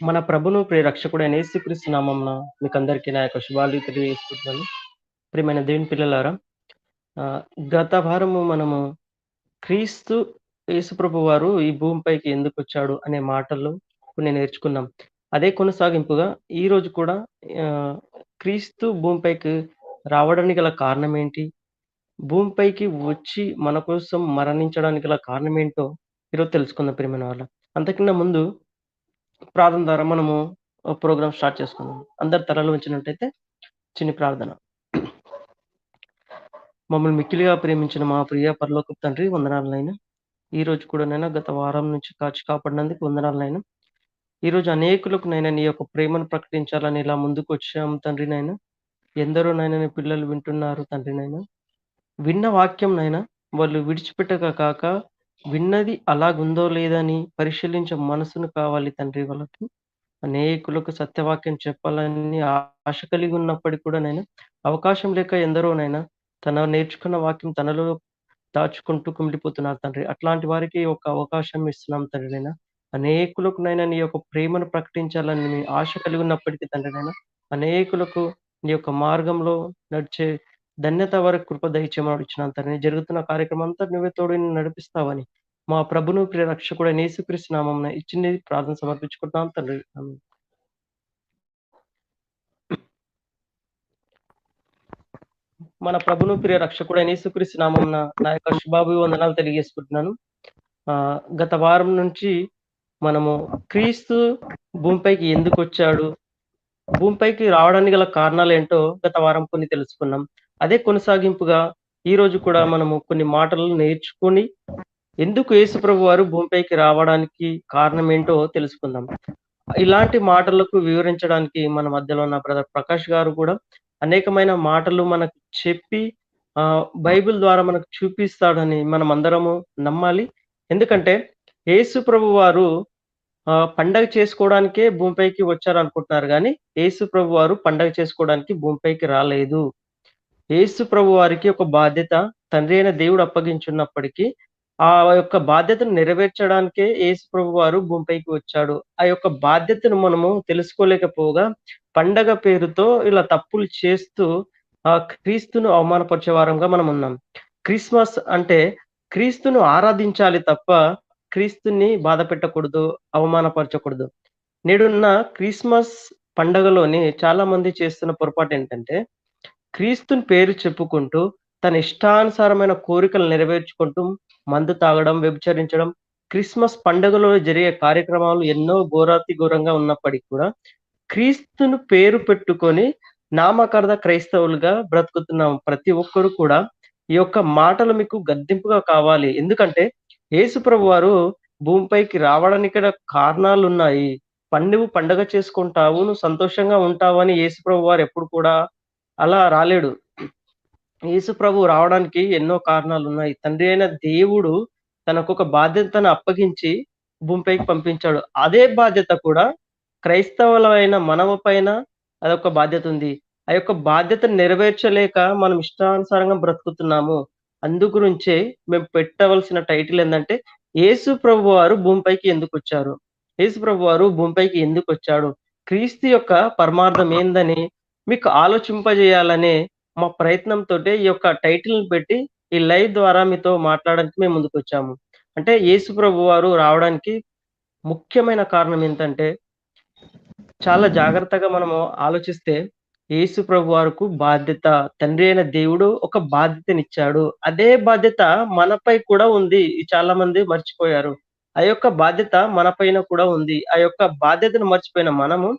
మన ప్రభును ప్రియ రక్షకుడైన యేసుక్రీస్తు నామమున మీకందరికీ నా యొక్క శుభాలు తెలియజేసుకుంటున్నాను. ప్రియమైన దేవుని పిల్లలారా, ఆహ్, గత వారము మనము క్రీస్తు యేసుప్రభు వారు ఈ భూమిపైకి ఎందుకొచ్చాడు అనే మాటలు కొన్ని నేర్చుకున్నాం. అదే కొనసాగింపుగా ఈరోజు కూడా ఆహ్, క్రీస్తు భూమిపైకి రావడానికి గల కారణం ఏంటి? భూమిపైకి వచ్చి మన కోసం మరణించడానికి గల కారణమేంటో ఈరోజు తెలుసుకుందాం ప్రియమైన వాళ్ళం. అంతకన్నా ముందు ప్రార్థన ద్వారా మనము ప్రోగ్రామ్ స్టార్ట్ చేసుకుందాం. అందరు తలలు వంచినట్టయితే చిన్ని ప్రార్థన. మమ్మల్ని మిక్కిలిగా ప్రేమించిన మా ప్రియ పరలోకపు తండ్రి వందనాలు నాయన. ఈరోజు కూడా నాయన గత వారం నుంచి కాచి కాపాడినందుకు వందనాలు నాయన. ఈరోజు అనేకులకు నాయన నీ యొక్క ప్రేమను ప్రకటించాలని ఇలా ముందుకొచ్చాము తండ్రి నాయన. ఎందరో నాయన నీ పిల్లలు వింటున్నారు తండ్రి నాయన. విన్న వాక్యం నాయన వాళ్ళు విడిచిపెట్టక కాక విన్నది అలాగుందో లేదని పరిశీలించే మనసును కావాలి తండ్రి వాళ్ళకి. అనేకులకు సత్యవాక్యం చెప్పాలని ఆశ కలిగి ఉన్నప్పటికి కూడా నాయన, అవకాశం లేక ఎందరో నాయన, తన నేర్చుకున్న వాక్యం తనలో దాచుకుంటూ కుమిలిపోతున్నారు తండ్రి. అట్లాంటి వారికి ఒక అవకాశం ఇస్తున్నాం తండ్రి నాయన. అనేకులకు నాయన నీ యొక్క ప్రేమను ప్రకటించాలని నీ ఆశ కలిగి ఉన్నప్పటికీ తండ్రి నాయన, అనేకులకు నీ యొక్క మార్గంలో నడిచే ధన్యత వారికి కృప దయచేయమని అడుగుచున్నాను తండ్రి. జరుగుతున్న కార్యక్రమం అంతా నువ్వే తోడు నడిపిస్తావని మా ప్రభును ప్రియ రక్షకుడైన యేసుక్రీస్తు నామమున ఈ చిన్ని ప్రార్థన సమర్పించుకుంటున్నాం తండ్రి. ఆమేన్. మన ప్రభును ప్రియ రక్షకుడైన యేసుక్రీస్తు నామమున నా యొక్క శుభాభివందనాలు తెలియజేసుకుంటున్నాను. గత వారం నుంచి మనము క్రీస్తు భూమిపైకి ఎందుకొచ్చాడు? భూమిపైకి రావడానికి గల కారణాలేంటో గత వారం కొన్ని తెలుసుకున్నాం. అదే కొనసాగింపుగా ఈరోజు కూడా మనము కొన్ని మాటలు నేర్చుకొని ఎందుకు యేసుప్రభు వారు భూమిపైకి రావడానికి కారణం ఏంటో తెలుసుకుందాం. ఇలాంటి మాటలకు వివరించడానికి మన మధ్యలో ఉన్న బ్రదర్ ప్రకాష్ గారు కూడా అనేకమైన మాటలు మనకు చెప్పి బైబిల్ ద్వారా మనకు చూపిస్తాడని మనమందరము నమ్మాలి. ఎందుకంటే యేసు ప్రభు వారు పండగ చేసుకోవడానికే భూమిపైకి వచ్చారనుకుంటున్నారు గానీ, యేసు ప్రభు వారు పండగ చేసుకోవడానికి భూమిపైకి రాలేదు. యేసు ప్రభు వారికి ఒక బాధ్యత తండ్రి అయిన దేవుడు అప్పగించున్నప్పటికీ, ఆ యొక్క బాధ్యతను నెరవేర్చడానికే యేసు ప్రభు వారు భూమిపైకి వచ్చాడు. ఆ యొక్క బాధ్యతను మనము తెలుసుకోలేకపోగా, పండగ పేరుతో ఇలా తప్పులు చేస్తూ క్రీస్తును అవమానపరిచే వారంగా మనమున్నాం. క్రిస్మస్ అంటే క్రీస్తును ఆరాధించాలి తప్ప, క్రీస్తుని బాధ పెట్టకూడదు, అవమానపరచకూడదు. నేడున్న క్రిస్మస్ పండగలోని చాలా మంది చేస్తున్న పొరపాటేంటంటే క్రీస్తుని పేరు చెప్పుకుంటూ, తన ఇష్టానుసారమైన కోరికలు నెరవేర్చుకుంటూ, మందు తాగడం, వ్యభిచరించడం, క్రిస్మస్ పండుగలో జరిగే కార్యక్రమాలు ఎన్నో ఘోరాతి ఘోరంగా ఉన్నప్పటికి కూడా, క్రీస్తును పేరు పెట్టుకొని నామకార్థ క్రైస్తవులుగా బ్రతుకుతున్నాం. ప్రతి ఒక్కరు కూడా ఈ యొక్క మాటలు మీకు గద్దింపుగా కావాలి. ఎందుకంటే, యేసుప్రభు వారు భూమిపైకి రావడానికి గల కారణాలున్నాయి. నువ్వు పండగ చేసుకుంటావు, నువ్వు సంతోషంగా ఉంటావని యేసుప్రభు వారు ఎప్పుడు కూడా అలా రాలేడు. యేసు ప్రభువు రావడానికి ఎన్నో కారణాలున్నాయి. తండ్రి అయిన దేవుడు తనకొక బాధ్యతను అప్పగించి భూమిపైకి పంపించాడు. అదే బాధ్యత కూడా క్రైస్తవులమైన మనము పైన అదొక బాధ్యతుంది. ఆ యొక్క బాధ్యతను నెరవేర్చలేక మనం ఇష్టానుసారంగా బ్రతుకుతున్నాము. అందుగురించే మేము పెట్టవలసిన టైటిల్ ఏందంటే, యేసు ప్రభువారు భూమిపైకి ఎందుకొచ్చారు? యేసు ప్రభువారు భూమిపైకి ఎందుకొచ్చాడు? క్రీస్తు యొక్క పరమార్థం ఏందని మీకు ఆలోచింపజేయాలనే మా ప్రయత్నంతోటే ఈ యొక్క టైటిల్‌ని పెట్టి, ఈ లైవ్ ద్వారా మీతో మాట్లాడడానికి మేము ముందుకొచ్చాము. అంటే యేసు ప్రభువారు రావడానికి ముఖ్యమైన కారణం ఏంటంటే, చాలా జాగ్రత్తగా మనము ఆలోచిస్తే, యేసు ప్రభువారుకు బాధ్యత తండ్రి అయిన దేవుడు ఒక బాధ్యతనిచ్చాడు. అదే బాధ్యత మనపై కూడా ఉంది. చాలా మంది మర్చిపోయారు. ఆ యొక్క బాధ్యత మన పైన కూడా ఉంది. ఆ యొక్క బాధ్యతను మర్చిపోయిన మనము,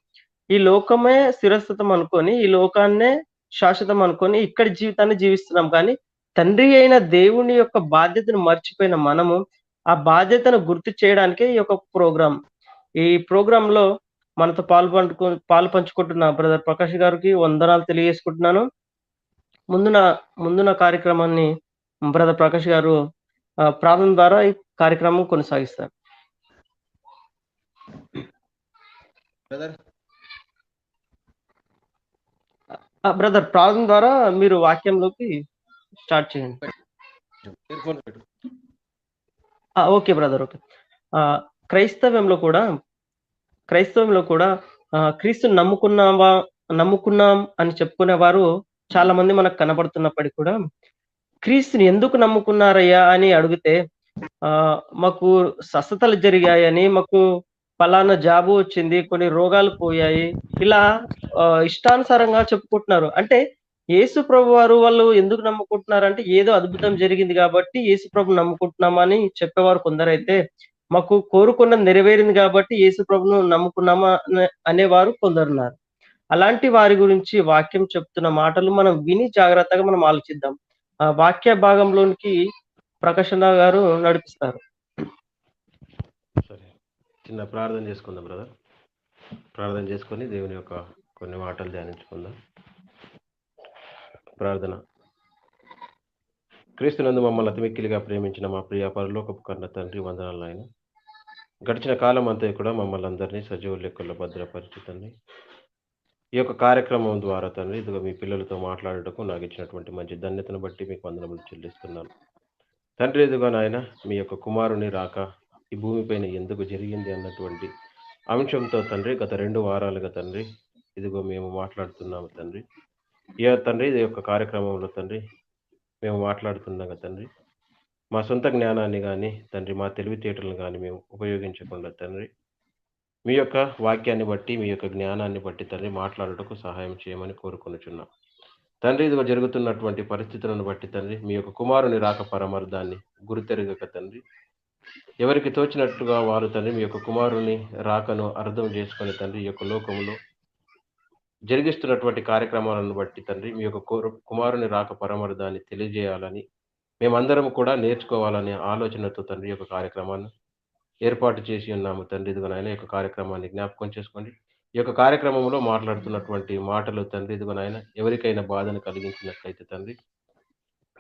ఈ లోకమే శిరస్సుతం అనుకోని, ఈ లోకాన్నే శాశ్వతం అనుకోని, ఇక్కడి జీవితాన్ని జీవిస్తున్నాం కానీ, తండ్రి అయిన దేవుని యొక్క బాధ్యతను మర్చిపోయిన మనము, ఆ బాధ్యతను గుర్తు చేయడానికే ఈ యొక్క ప్రోగ్రామ్. ఈ ప్రోగ్రామ్‌లో మనతో పాలు పంచుకుంటున్న బ్రదర్ ప్రకాష్ గారికి వందనాలు తెలియజేసుకుంటున్నాను. ముందున ముందున కార్యక్రమాన్ని బ్రదర్ ప్రకాష్ గారు ప్రార్థన ద్వారా ఈ కార్యక్రమం కొనసాగిస్తారు. బ్రదర్ బ్రదర్ ప్రార్థన ద్వారా మీరు వాక్యంలోకి స్టార్ట్ చేయండి. ఇయర్ ఫోన్ పెట్టు. Okay brother. ఓకే. క్రైస్తవ్యంలో కూడా క్రైస్తవంలో కూడా క్రీస్తుని నమ్ముకున్నాం అని చెప్పుకునేవారు చాలా మంది మనకు కనబడుతున్నప్పటికి కూడా, క్రీస్తుని ఎందుకు నమ్ముకున్నారయ్యా అని అడిగితే, మాకు స్వస్థతలు జరిగాయని, మాకు పలానా జాబు వచ్చింది, కొన్ని రోగాలు పోయాయి. ఇలా ఇష్టానుసారంగా చెప్పుకుంటున్నారు. అంటే యేసు ప్రభువారు వాళ్ళు ఎందుకు నమ్ముకుంటున్నారంటే, ఏదో అద్భుతం జరిగింది గాబట్టి యేసు ప్రభుని నమ్ముకుంటున్నామని చెప్పేవారు కొందరైతే, మాకు కోరుకున్నది నెరవేరింది గాబట్టి యేసు ప్రభును నమ్ముకున్నామా అనేవారు కొందరున్నారు. అలాంటి వారి గురించి వాక్యం చెప్తున్న మాటలు మనం విని జాగ్రత్తగా మనం ఆలోచిద్దాం. వాక్య భాగంలోనికి ప్రకాశన్న గారు నడిపిస్తారు. సరే, చిన్న ప్రార్థన చేసుకుందాం బ్రదర్. ప్రార్థన చేసుకొని దేవుని యొక్క కొన్ని మాటలు ధ్యానించుకుందాం. ప్రార్థన. క్రీస్తునందు మమ్మల్ని అతిమిక్కిలిగా ప్రేమించిన మా ప్రియ పరలోకపు కన్న తండ్రి, వందనాలు నాయన. గడిచిన కాలం అంతా కూడా మమ్మల్ని అందరినీ సజీవ లెక్కల్లో భద్రపరిచితండి. ఈ యొక్క కార్యక్రమం ద్వారా తండ్రి, ఇదిగో మీ పిల్లలతో మాట్లాడటకు నాకు ఇచ్చినటువంటి మంచి ధన్యతను బట్టి మీకు వందనములు చెల్లిస్తున్నాను తండ్రి. ఇదిగో నాయన, మీ యొక్క కుమారుని రాక ఈ భూమిపైన ఎందుకు జరిగింది అన్నటువంటి అంశంతో తండ్రి గత 2 వారాలుగా తండ్రి ఇదిగో మేము మాట్లాడుతున్నాము తండ్రి. తండ్రి ఈ యొక్క కార్యక్రమంలో తండ్రి మేము మాట్లాడుతున్నాగా తండ్రి, మా సొంత జ్ఞానాన్ని కానీ తండ్రి, మా తెలివితేటలను కానీ మేము ఉపయోగించకుండా తండ్రి, మీ యొక్క వాక్యాన్ని బట్టి, మీ యొక్క జ్ఞానాన్ని బట్టి తండ్రి మాట్లాడుటకు సహాయం చేయమని కోరుకొనుచున్నాం తండ్రి. ఇదిగో జరుగుతున్నటువంటి పరిస్థితులను బట్టి తండ్రి, మీ యొక్క కుమారుని రాక పరమార్థాన్ని గుర్తెరగక తండ్రి, ఎవరికి తోచినట్టుగా వారు తండ్రి మీ యొక్క కుమారుని రాకను అర్థం చేసుకొని తండ్రి, ఈ యొక్క లోకంలో జరిగిస్తున్నటువంటి కార్యక్రమాలను బట్టి తండ్రి, మీ యొక్క కుమారుని రాక పరమార్థాన్ని తెలియజేయాలని మేమందరం కూడా నేర్చుకోవాలనే ఆలోచనతో తండ్రి యొక్క కార్యక్రమాన్ని ఏర్పాటు చేసి ఉన్నాము తండ్రి. ఇదిగో నాయన, ఈ యొక్క కార్యక్రమాన్ని జ్ఞాపకం చేసుకోండి. ఈ యొక్క కార్యక్రమంలో మాట్లాడుతున్నటువంటి మాటలు తండ్రి, ఇదిగో నాయన, ఎవరికైనా బాధను కలిగించినట్లయితే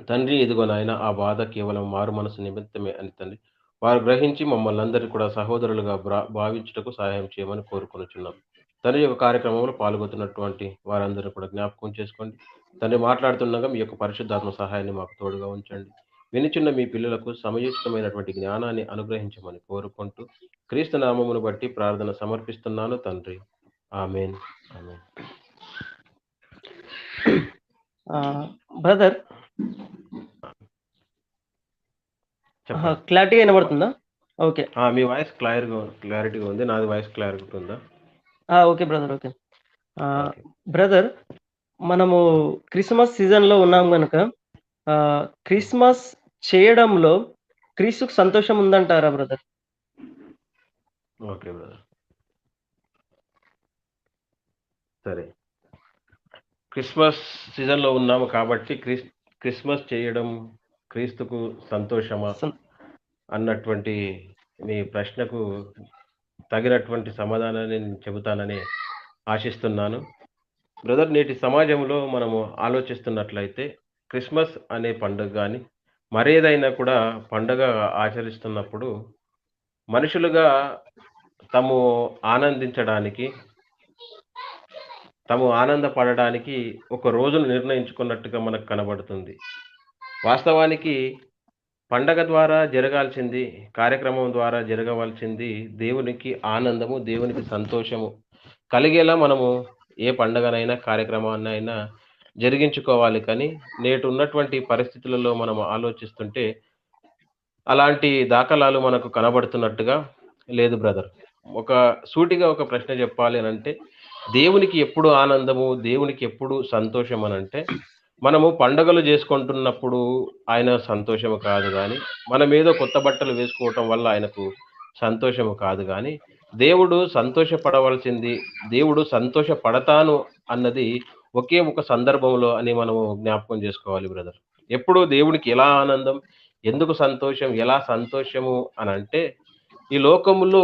తండ్రి ఇదిగో నాయన, ఆ బాధ కేవలం మారు మనసు నిమిత్తమే అని తండ్రి వారు గ్రహించి మమ్మల్ని అందరికీ కూడా సహోదరులుగా భావించుటకు సహాయం చేయమని కోరుకొనుచున్నాం తండ్రి. యొక్క కార్యక్రమంలో పాల్గొతున్నటువంటి వారందరూ కూడా జ్ఞాపకం చేసుకోండి తండ్రి. మాట్లాడుతుండగా మీ యొక్క పరిశుద్ధాత్మ సహాయాన్ని మాకు తోడుగా ఉంచండి. వినిచున్న మీ పిల్లలకు సమయోచితమైనటువంటి జ్ఞానాన్ని అనుగ్రహించమని కోరుకుంటూ క్రీస్తు నామమును బట్టి ప్రార్థన సమర్పిస్తున్నాను తండ్రి. ఆమేన్. ఆమేన్. బ్రదర్, క్లారిటీగా వినబడుతుందా? ఓకే. మీ వాయిస్ క్లారిటీగా ఉంది. నాది వాయిస్ క్లారిటీ ఉందా? Okay brother. ఓకే బ్రదర్, మనము క్రిస్మస్ సీజన్లో ఉన్నాం కనుక క్రిస్మస్ చేయడంలో క్రీస్తుకు సంతోషం ఉందంటారా బ్రదర్? ఓకే బ్రదర్, సరే. క్రిస్మస్ సీజన్లో ఉన్నాము కాబట్టి క్రిస్మస్ చేయడం క్రీస్తుకు సంతోషమా అన్నటువంటి మీ ప్రశ్నకు తగినటువంటి సమాధానాన్ని నేను చెబుతానని ఆశిస్తున్నాను బ్రదర్. నేటి సమాజంలో మనము ఆలోచిస్తున్నట్లయితే క్రిస్మస్ అనే పండుగ కానీ మరేదైనా కూడా పండుగ ఆచరిస్తున్నప్పుడు మనుషులుగా తాము ఆనందించడానికి, తాము ఆనందపడడానికి ఒక రోజును నిర్ణయించుకున్నట్టుగా మనకు కనబడుతుంది. వాస్తవానికి పండగ ద్వారా జరగాల్సింది, కార్యక్రమం ద్వారా జరగవలసింది దేవునికి ఆనందము, దేవునికి సంతోషము కలిగేలా మనము ఏ పండగనైనా కార్యక్రమాన్నైనా జరిగించుకోవాలి. కానీ నేటి ఉన్నటువంటి పరిస్థితులలో మనం ఆలోచిస్తుంటే అలాంటి దాఖలాలు మనకు కనబడుతున్నట్టుగా లేదు బ్రదర్. సూటిగా ఒక ప్రశ్న చెప్పాలి అని అంటే, దేవునికి ఎప్పుడు ఆనందము, దేవునికి ఎప్పుడు సంతోషం అని అంటే, మనము పండుగలు చేసుకుంటున్నప్పుడు ఆయన సంతోషము కాదు కానీ, మనం ఏదో కొత్త బట్టలు వేసుకోవటం వల్ల ఆయనకు సంతోషము కాదు కానీ, దేవుడు సంతోషపడవలసింది, దేవుడు సంతోషపడతాను అన్నది ఒకే ఒక సందర్భంలో అని మనము జ్ఞాపకం చేసుకోవాలి బ్రదర్. ఎప్పుడు దేవునికి ఎలా ఆనందం, ఎందుకు సంతోషం, ఎలా సంతోషము అని అంటే, ఈ లోకములో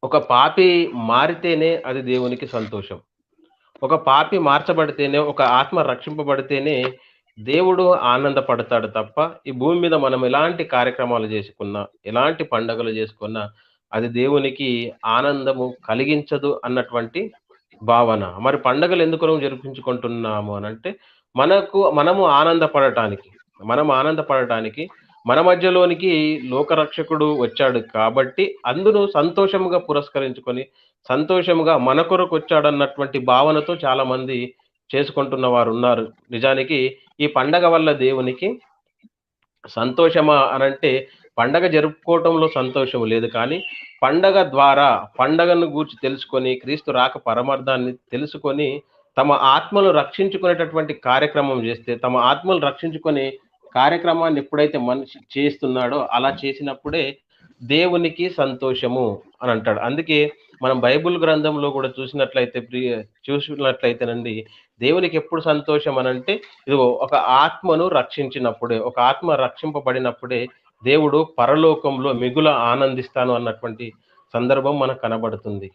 ఒక పాపి మారితేనే అది దేవునికి సంతోషం. ఒక పాపి మార్చబడితేనే, ఒక ఆత్మ రక్షింపబడితేనే దేవుడు ఆనందపడతాడు తప్ప, ఈ భూమి మీద మనం ఎలాంటి కార్యక్రమాలు చేసుకున్నా, ఎలాంటి పండుగలు చేసుకున్నా అది దేవునికి ఆనందము కలిగించదు అన్నటువంటి భావన. మరి పండుగలు ఎందుకు జరిపించుకుంటున్నాము అని అంటే, మనము ఆనందపడటానికి, మన మధ్యలోనికి లోకరక్షకుడు వచ్చాడు కాబట్టి అందును సంతోషముగా పురస్కరించుకొని సంతోషముగా మన కొరకు వచ్చాడన్నటువంటి భావనతో చాలా మంది చేసుకుంటున్న వారు ఉన్నారు. నిజానికి ఈ పండగ వల్ల దేవునికి సంతోషమా అనంటే పండగ జరుపుకోవటంలో సంతోషం లేదు కానీ పండగ ద్వారా పండగను గూర్చి తెలుసుకొని క్రీస్తు రాక పరమార్థాన్ని తెలుసుకొని తమ ఆత్మలు రక్షించుకునేటటువంటి కార్యక్రమం చేస్తే తమ ఆత్మలు రక్షించుకునే కార్యక్రమాన్ని ఎప్పుడైతే మనిషి చేస్తున్నాడో అలా చేసినప్పుడే దేవునికి సంతోషము అని అంటాడు. అందుకే మనం బైబిల్ గ్రంథంలో కూడా చూసినట్లయితేనండి దేవునికి ఎప్పుడు సంతోషం అనంటే ఇదిగో ఒక ఆత్మను రక్షించినప్పుడే, ఒక ఆత్మ రక్షింపబడినప్పుడే దేవుడు పరలోకంలో మిగుల ఆనందిస్తాను అన్నటువంటి సందర్భం మనకు కనబడుతుంది.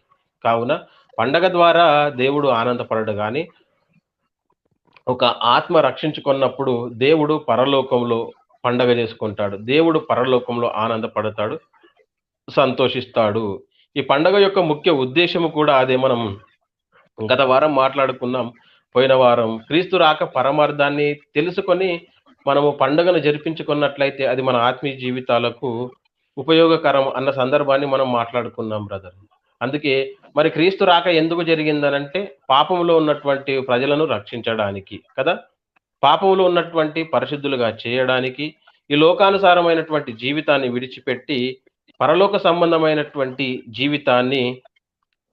కావున పండగ ద్వారా దేవుడు ఆనందపడడు గాని ఒక ఆత్మ రక్షించుకున్నప్పుడు దేవుడు పరలోకంలో పండగ చేసుకుంటాడు. దేవుడు పరలోకంలో ఆనందపడతాడు, సంతోషిస్తాడు. ఈ పండగ యొక్క ముఖ్య ఉద్దేశము కూడా అదే. మనం గత వారం మాట్లాడుకున్నాం. పోయిన వారం క్రీస్తు రాక పరమార్థాన్ని తెలుసుకొని మనము పండుగను జరిపించుకున్నట్లయితే అది మన ఆత్మీయ జీవితాలకు ఉపయోగకరం అన్న సందర్భాన్ని మనం మాట్లాడుకున్నాం బ్రదర్. అందుకే మరి క్రీస్తు రాక ఎందుకు జరిగిందనంటే పాపంలో ఉన్నటువంటి ప్రజలను రక్షించడానికి కదా, పాపంలో ఉన్నటువంటి పరిశుద్ధులుగా చేయడానికి, ఈ లోకానుసారమైనటువంటి జీవితాన్ని విడిచిపెట్టి పరలోక సంబంధమైనటువంటి జీవితాన్ని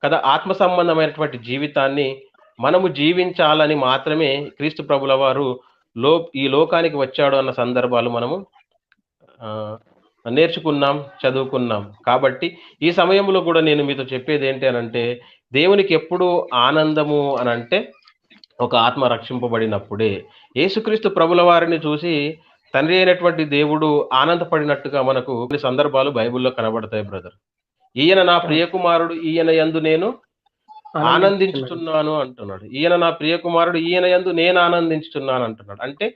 కదా, ఆత్మ సంబంధమైనటువంటి జీవితాన్ని మనము జీవించాలని మాత్రమే క్రీస్తు ప్రభుల వారు ఈ లోకానికి వచ్చాడు అన్న సందర్భాలు మనము నేర్చుకున్నాం, చదువుకున్నాం. కాబట్టి ఈ సమయంలో కూడా నేను మీతో చెప్పేది ఏంటి అనంటే దేవునికి ఎప్పుడు ఆనందము అనంటే ఒక ఆత్మ రక్షింపబడినప్పుడే. యేసుక్రీస్తు ప్రభుల వారిని చూసి తండ్రి అయినటువంటి దేవుడు ఆనందపడినట్టుగా మనకు కొన్ని సందర్భాలు బైబిల్లో కనబడతాయి బ్రదర్. ఈయన నా ప్రియకుమారుడు, ఈయన యందు నేను ఆనందించుతున్నాను అంటున్నాడు. ఈయన నా ప్రియకుమారుడు, ఈయన యందు నేను ఆనందించుతున్నాను అంటున్నాడు. అంటే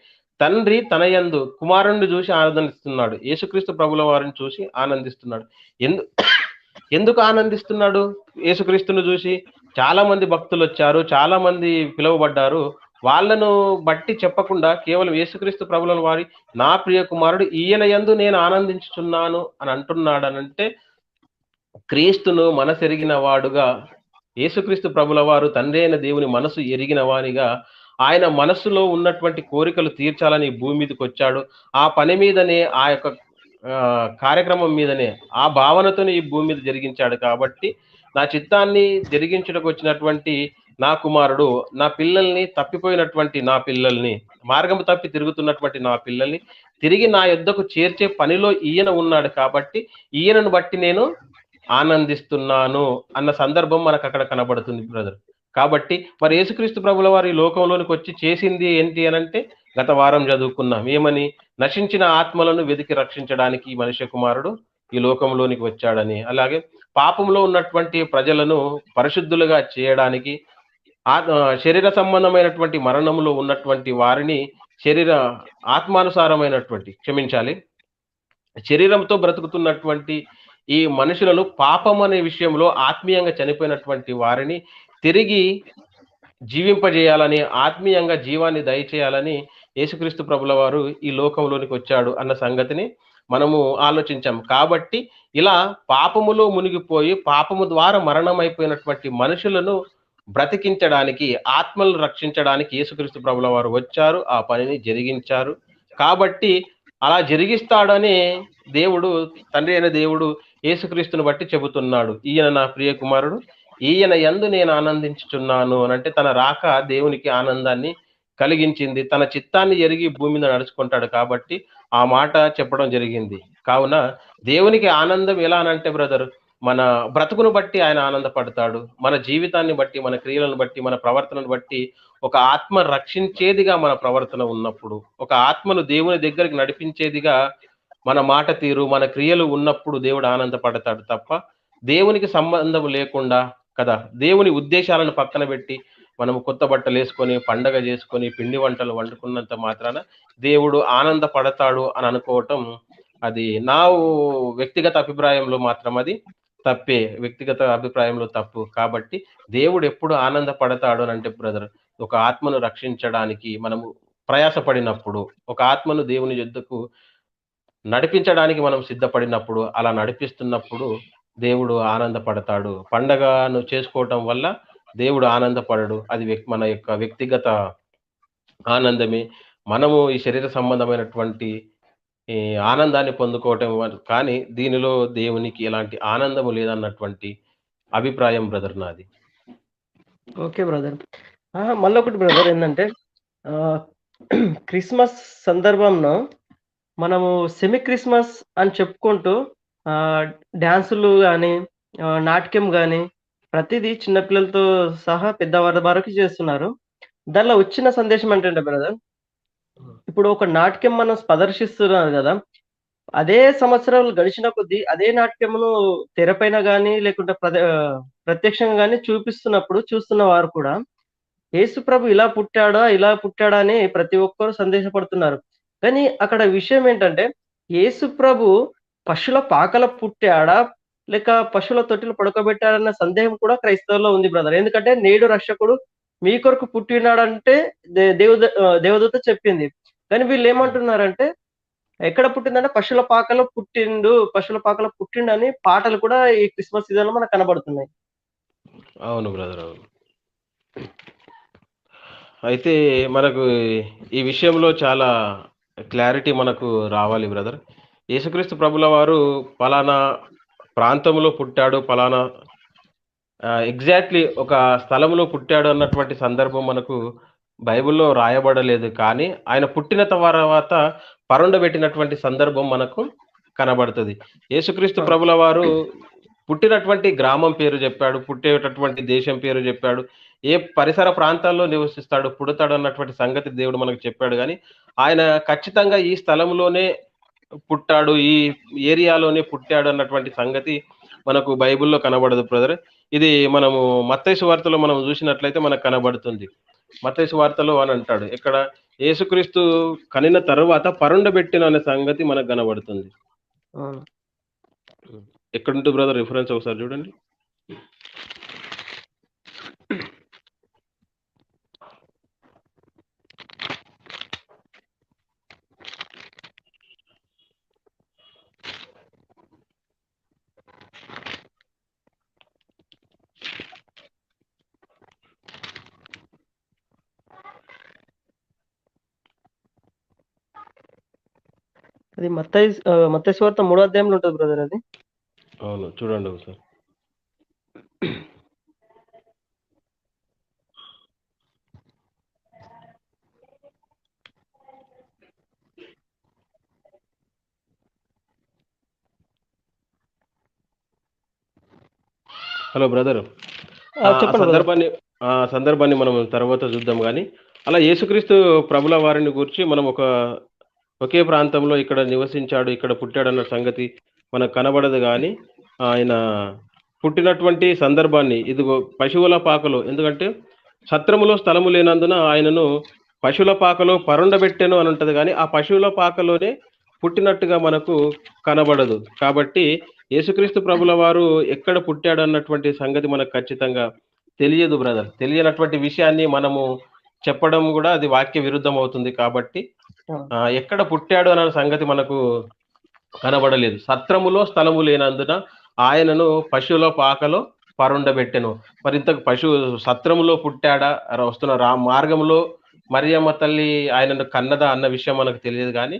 తండ్రి తన యందు కుమారుణ్ణి చూసి ఆనందిస్తున్నాడు, యేసుక్రీస్తు ప్రభుల వారిని చూసి ఆనందిస్తున్నాడు. ఎందుకు ఆనందిస్తున్నాడు? యేసుక్రీస్తును చూసి చాలా మంది భక్తులు వచ్చారు, చాలా మంది పిలువబడ్డారు. వాళ్ళను బట్టి చెప్పకుండా కేవలం యేసుక్రీస్తు ప్రభుల వారి నా ప్రియ కుమారుడు ఈయన యందు నేను ఆనందించుచున్నాను అని అంటున్నాడనంటే క్రీస్తును మనసెరిగిన వాడుగా, యేసుక్రీస్తు ప్రభుల వారు తండ్రి అయిన దేవుని మనసు ఎరిగిన వానిగా, ఆయన మనస్సులో ఉన్నటువంటి కోరికలు తీర్చాలని భూమి మీదకి వచ్చాడు. ఆ పని మీదనే, ఆ యొక్క కార్యక్రమం మీదనే, ఆ భావనతోనే ఈ భూమి మీద జరిగించాడు. కాబట్టి నా చిత్తాన్ని జరిగించుటకు వచ్చినటువంటి నా కుమారుడు నా పిల్లల్ని, తప్పిపోయినటువంటి నా పిల్లల్ని, మార్గము తప్పి తిరుగుతున్నటువంటి నా పిల్లల్ని తిరిగి నా యొద్దకు చేర్చే పనిలో ఈయన ఉన్నాడు. కాబట్టి ఈయనను బట్టి నేను ఆనందిస్తున్నాను అన్న సందర్భం మనకు అక్కడ కనబడుతుంది బ్రదర్. కాబట్టి మరి యేసుక్రీస్తు ప్రభుల వారు ఈ లోకంలోనికి వచ్చి చేసింది ఏంటి అనంటే గత వారం చదువుకున్నాం. ఏమని? నశించిన ఆత్మలను వెతికి రక్షించడానికి మనుష్య కుమారుడు ఈ లోకంలోనికి వచ్చాడని, అలాగే పాపంలో ఉన్నటువంటి ప్రజలను పరిశుద్ధులుగా చేయడానికి, శరీర సంబంధమైనటువంటి మరణంలో ఉన్నటువంటి వారిని ఆత్మానుసారమైనటువంటి శరీరంతో బ్రతుకుతున్నటువంటి ఈ మనుషులను పాపం అనే విషయంలో ఆత్మీయంగా చనిపోయినటువంటి వారిని తిరిగి జీవింపజేయాలని, ఆత్మీయంగా జీవాన్ని దయచేయాలని యేసుక్రీస్తు ప్రభుల వారు ఈ లోకంలోనికి వచ్చాడు అన్న సంగతిని మనము ఆలోచించాం. కాబట్టి ఇలా పాపములో మునిగిపోయి పాపము ద్వారా మరణమైపోయినటువంటి మనుషులను బ్రతికించడానికి, ఆత్మలను రక్షించడానికి యేసుక్రీస్తు ప్రభుల వారు వచ్చారు, ఆ పనిని జరిగించారు. కాబట్టి అలా జరిగిస్తాడని దేవుడు, తండ్రి అయిన దేవుడు యేసుక్రీస్తుని బట్టి చెబుతున్నాడు. ఈయన నా ప్రియ కుమారుడు, ఈయన యందు నేను ఆనందించుచున్నాను అని అంటే తన రాక దేవునికి ఆనందాన్ని కలిగించింది. తన చిత్తాన్ని ఎరిగి భూమి మీద నడుచుకుంటాడు కాబట్టి ఆ మాట చెప్పడం జరిగింది. కావున దేవునికి ఆనందం ఎలా అనంటే బ్రదర్, మన బ్రతుకును బట్టి ఆయన ఆనందపడతాడు. మన జీవితాన్ని బట్టి, మన క్రియలను బట్టి, మన ప్రవర్తనను బట్టి ఒక ఆత్మ రక్షించేదిగా మన ప్రవర్తన ఉన్నప్పుడు, ఒక ఆత్మను దేవుని దగ్గరికి నడిపించేదిగా మన మాట తీరు, మన క్రియలు ఉన్నప్పుడు దేవుడు ఆనందపడతాడు తప్ప దేవునికి సంబంధం లేకుండా కదా, దేవుని ఉద్దేశాలను పక్కన పెట్టి మనము కొత్త బట్టలు వేసుకొని పండగ చేసుకొని పిండి వంటలు వండుకున్నంత మాత్రాన దేవుడు ఆనందపడతాడు అని అనుకోవటం అది నా వ్యక్తిగత అభిప్రాయంలో మాత్రం అది తప్పే. వ్యక్తిగత అభిప్రాయంలో తప్పు. కాబట్టి దేవుడు ఎప్పుడు ఆనందపడతాడు అని అంటే బ్రదర్, ఒక ఆత్మను రక్షించడానికి మనము ప్రయాసపడినప్పుడు, ఒక ఆత్మను దేవుని యొద్దకు నడిపించడానికి మనం సిద్ధపడినప్పుడు, అలా నడిపిస్తున్నప్పుడు దేవుడు ఆనందపడతాడు. పండగను చేసుకోవటం వల్ల దేవుడు ఆనందపడడు. అది మన యొక్క వ్యక్తిగత ఆనందమే. మనము ఈ శరీర సంబంధమైనటువంటి ఈ ఆనందాన్ని పొందుకోవటం కానీ దీనిలో దేవునికి ఎలాంటి ఆనందము లేదన్నటువంటి అభిప్రాయం బ్రదర్ నాది. Okay brother. మళ్ళొకటి బ్రదర్ ఏందంటే ఆహ్, క్రిస్మస్ సందర్భంలో మనము సెమీ క్రిస్మస్ అని చెప్పుకుంటూ ఆహ్, డాన్సులు గాని, నాట్యం గాని ప్రతీదీ చిన్న పిల్లలతో సహా పెద్దవారి వరకు చేస్తున్నారు. దానిలో వచ్చిన సందేశం ఏంటంటే బ్రదర్, ఇప్పుడు ఒక నాట్యం మనం ప్రదర్శిస్తున్నారు గదా! అదే సంవత్సరాలు గడిచిన కొద్దీ అదే నాట్యమును తెరపైన గాని, లేకుంటే ప్రత్యక్షంగా గాని చూపిస్తున్నప్పుడు చూస్తున్న వారు కూడా యేసుప్రభు ఇలా పుట్టాడా, ఇలా పుట్టాడా అని ప్రతి ఒక్కరు సందేహపడుతున్నారు. కానీ అక్కడ విషయం ఏంటంటే, యేసుప్రభు పశువుల పాకలో పుట్టాడా? లేక పశువుల తొట్టిలో పడుకోబెట్టాడన్న సందేహం కూడా క్రైస్తవుల్లో ఉంది బ్రదర్. ఎందుకంటే నేడు రక్షకుడు మీ కొరకు పుట్టినాడంటే దేవదూత చెప్పింది. కానీ వీళ్ళేమంటున్నారంటే, ఎక్కడ పుట్టిందంటే పశువుల పాకలో పుట్టిండని పాటలు కూడా ఈ క్రిస్మస్ సీజన్‌లో మనకు కనబడుతున్నాయి. అవును బ్రదర్. అవును. అయితే మనకు ఈ విషయంలో చాలా క్లారిటీ మనకు రావాలి బ్రదర్. యేసుక్రీస్తు ప్రభుల వారు పలానా ప్రాంతంలో పుట్టాడు, పలానా ఎగ్జాక్ట్‌లీ ఒక స్థలంలో పుట్టాడు అన్నటువంటి సందర్భం మనకు బైబిల్‌లో రాయబడలేదు. కానీ ఆయన పుట్టిన తర్వాత పరుండబెట్టినటువంటి సందర్భం మనకు కనబడుతది. యేసుక్రీస్తు ఆ! ప్రభుల వారు పుట్టినటువంటి గ్రామం పేరు జెప్పాడు. పుట్టేటటువంటి దేశం పేరు జెప్పాడు. ఏ పరిసర ప్రాంతాల్లో నివసిస్తాడు, పుడతాడు అన్నటువంటి సంగతి దేవుడు మనకు చెప్పాడు గానీ, ఆయన ఖచ్చితంగా ఈ స్థలంలోనే పుట్టాడు, ఈ ఏరియాలోనే పుట్టాడు అన్నటువంటి సంగతి మనకు బైబిల్‌లో కనబడదు బ్రదర్. ఇది మనము మత్తయి సువార్తలో మనం జూసినట్లయితే మనకు కనబడుతుంది. మత్తయి సువార్తలో అని అంటాడు. ఇక్కడ యేసుక్రీస్తు కనిన తరువాత పరుండబెట్టెను అనే సంగతి మనకు కనబడుతుంది. అవును. ఎక్కడుంటది బ్రదర్ రిఫరెన్స్ ఒకసారి జూడండి. అది మత్తయి సువార్త 3 అధ్యాయంలో ఉంటది బ్రదర్ అది. అవును. చూడండి ఒకసారి. Hello brother. ఆ చెప్పండి బ్రదర్. సందర్భాన్ని మనం తర్వాత చూద్దాం గానీ, అలా యేసుక్రీస్తు ప్రభుల వారిని గూర్చి మనం ఒకే ప్రాంతంలో ఇక్కడ నివసించాడు, ఇక్కడ పుట్టాడన్న సంగతి మనకు కనబడదు గానీ, ఆయన పుట్టినటువంటి సందర్భాన్ని ఇదిగో పశువుల పాకలో, ఎందుకంటే సత్రములో స్థలము లేనందున ఆయనను పశువుల పాకలో పరుండబెట్టెను అని ఉంటది గానీ, ఆ పశువుల పాకలోనే పుట్టినట్టుగా మనకు కనబడదు. కాబట్టి యేసుక్రీస్తు ప్రభుల వారు ఎక్కడ పుట్టాడన్నటువంటి సంగతి మనకు ఖచ్చితంగా తెలియదు బ్రదర్. తెలియనటువంటి విషయాన్ని మనము చెప్పడం గూడా అది వాక్య విరుద్ధం అవుతుంది కాబట్టి ఆ! ఎక్కడ పుట్టాడు అన్న సంగతి మనకు కనబడలేదు. సత్రములో స్థలము లేనందున ఆయనను పశువుల పాకలో పరుండబెట్టెను. మరి ఇంతకు సత్రములో పుట్టాడా? వస్తున్న మార్గంలో మరియమ్మ తల్లి ఆయనను కన్నదా అన్న విషయం మనకు తెలియదు గానీ,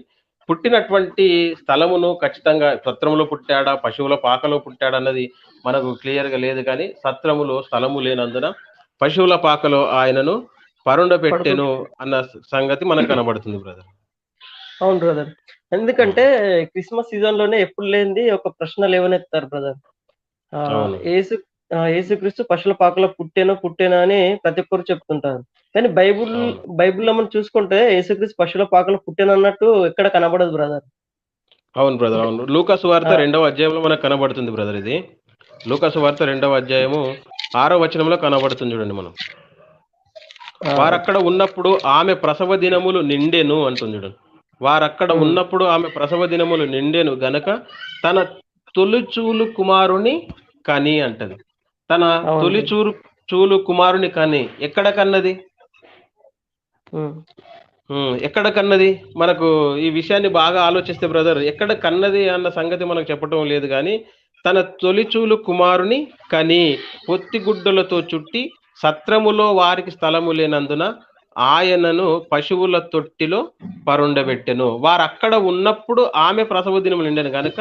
పుట్టినటువంటి స్థలమును ఖచ్చితంగా సత్రములో పుట్టాడా? పశువుల పాకలో పుట్టాడా? అన్నది మనకు క్లియర్‌గా లేదు గానీ, సత్రములో స్థలము లేనందున పశువుల పాకలో ఆయనను పరుండబెట్టెను అన్న సంగతి మనకు కనబడుతుంది బ్రదర్. అవును బ్రదర్. ఎందుకంటే క్రిస్మస్ సీజన్‌లోనే ఎప్పుడు లేనిది ఒక ప్రశ్న లేవనెత్తారు బ్రదర్. ఆహ్, అవును. యేసు యేసుక్రీస్తు పశువుల పాకలో పుట్టెను అని ప్రతి ఒక్కరు చెప్తుంటారు. కానీ అవును. బైబిల్‌లో మనం చూసుకుంటే యేసుక్రీస్తు పశువుల పాకలో పుట్టెనన్నట్టు ఎక్కడ కనబడదు బ్రదర్. అవును బ్రదర్. అంటే అవును. లూకా సువార్త ఆహ్, 2వ అధ్యాయంలో మనకు కనబడుతుంది బ్రదర్ ఇది. లూకా సువార్త 2వ అధ్యాయము 6వ వచనంలో కనబడుతుంది చూడండి మనం. ఆ! వారక్కడ ఉన్నప్పుడు ఆమె ప్రసవ దినములు నిండెను అంటుంది చూడండి. వారక్కడ హ్మ్. ఉన్నప్పుడు ఆమె ప్రసవ దినములు నిండెను గనక తన తొలిచూలు కుమారుని కని అంటది. తన అవును బ్రదర్. చూలు కుమారుని కని ఎక్కడ కన్నది? హ్మ్. ఎక్కడ కన్నది? మనకు ఈ విషయాన్ని బాగా ఆలోచిస్తే బ్రదర్, ఎక్కడ కన్నది అన్న సంగతి మనకు చెప్పటం లేదు గానీ, తన తొలిచూలు కుమారుని కని, పొత్తిగుడ్డలతో చుట్టి, సత్రములో వారికి స్థలము లేనందున, ఆయనను పశువుల తొట్టిలో పరుండబెట్టెను. వారక్కడ ఉన్నప్పుడు ఆమె ప్రసవ దినములు నిండెను గనక,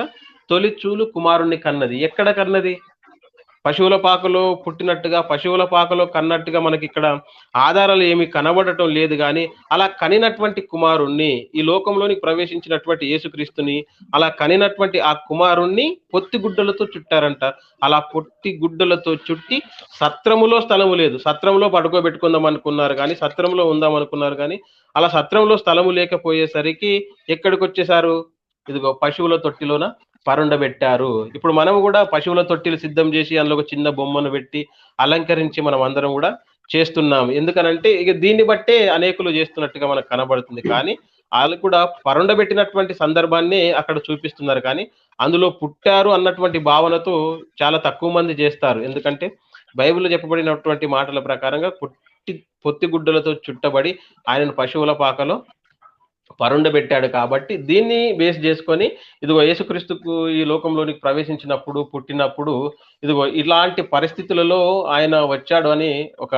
తొలిచూలు కుమారుణ్ణి కన్నది. ఎక్కడ కన్నది? పశువుల పాకలో పుట్టినట్టుగా, పశువుల పాకలో కన్నట్టుగా మనకిక్కడ ఆధారాలు ఏమి కనబడటం లేదు గానీ, అలా కనినటువంటి కుమారుణ్ణి, ఈ లోకంలోనికి ప్రవేశించినటువంటి యేసుక్రీస్తుని, అలా కనినటువంటి ఆ కుమారుణ్ణి పొత్తిగుడ్డలతో చుట్టారంట. అలా పొత్తిగుడ్డలతో చుట్టి, సత్రములో స్థలము లేదు. సత్రంలో పడుకోబెట్టుకుందాం అనుకున్నారు గానీ, సత్రంలో ఉందాం అనుకున్నారు గానీ, అలా సత్రంలో స్థలము లేకపోయేసరికి ఎక్కడికొచ్చేసారు? ఇదిగో పశువుల తొట్టిలోన పరుండబెట్టారు. ఇప్పుడు మనం కూడా పశువుల తొట్టిలు సిద్ధం చేసి అందులో ఒక చిన్న బొమ్మను పెట్టి అలంకరించి మనం అందరం కూడా చేస్తున్నాం. ఎందుకనంటే ఇక దీన్ని బట్టే అనేకులు చేస్తున్నట్టుగా మనకు కనబడుతుంది. కానీ ఆళ్ళు కూడా పరుండబెట్టినటువంటి సందర్భాన్ని అక్కడ చూపిస్తున్నారు. కానీ అందులో పుట్టారు అన్నటువంటి భావనతో చాలా తక్కువ మంది చేస్తారు. ఎందుకంటే బైబిల్‌లో చెప్పబడినటువంటి మాటల ప్రకారంగా పొత్తిగుడ్డలతో చుట్టబడి ఆయనను పశువుల పాకలో పరుండబెట్టాడు కాబట్టి దీన్ని బేస్ చేసుకొని ఇదిగో యేసుక్రీస్తుకు ఈ లోకంలోనికి ప్రవేశించినప్పుడు, పుట్టినప్పుడు ఇదిగో ఇలాంటి పరిస్థితులలో ఆయన వచ్చాడు అని ఒక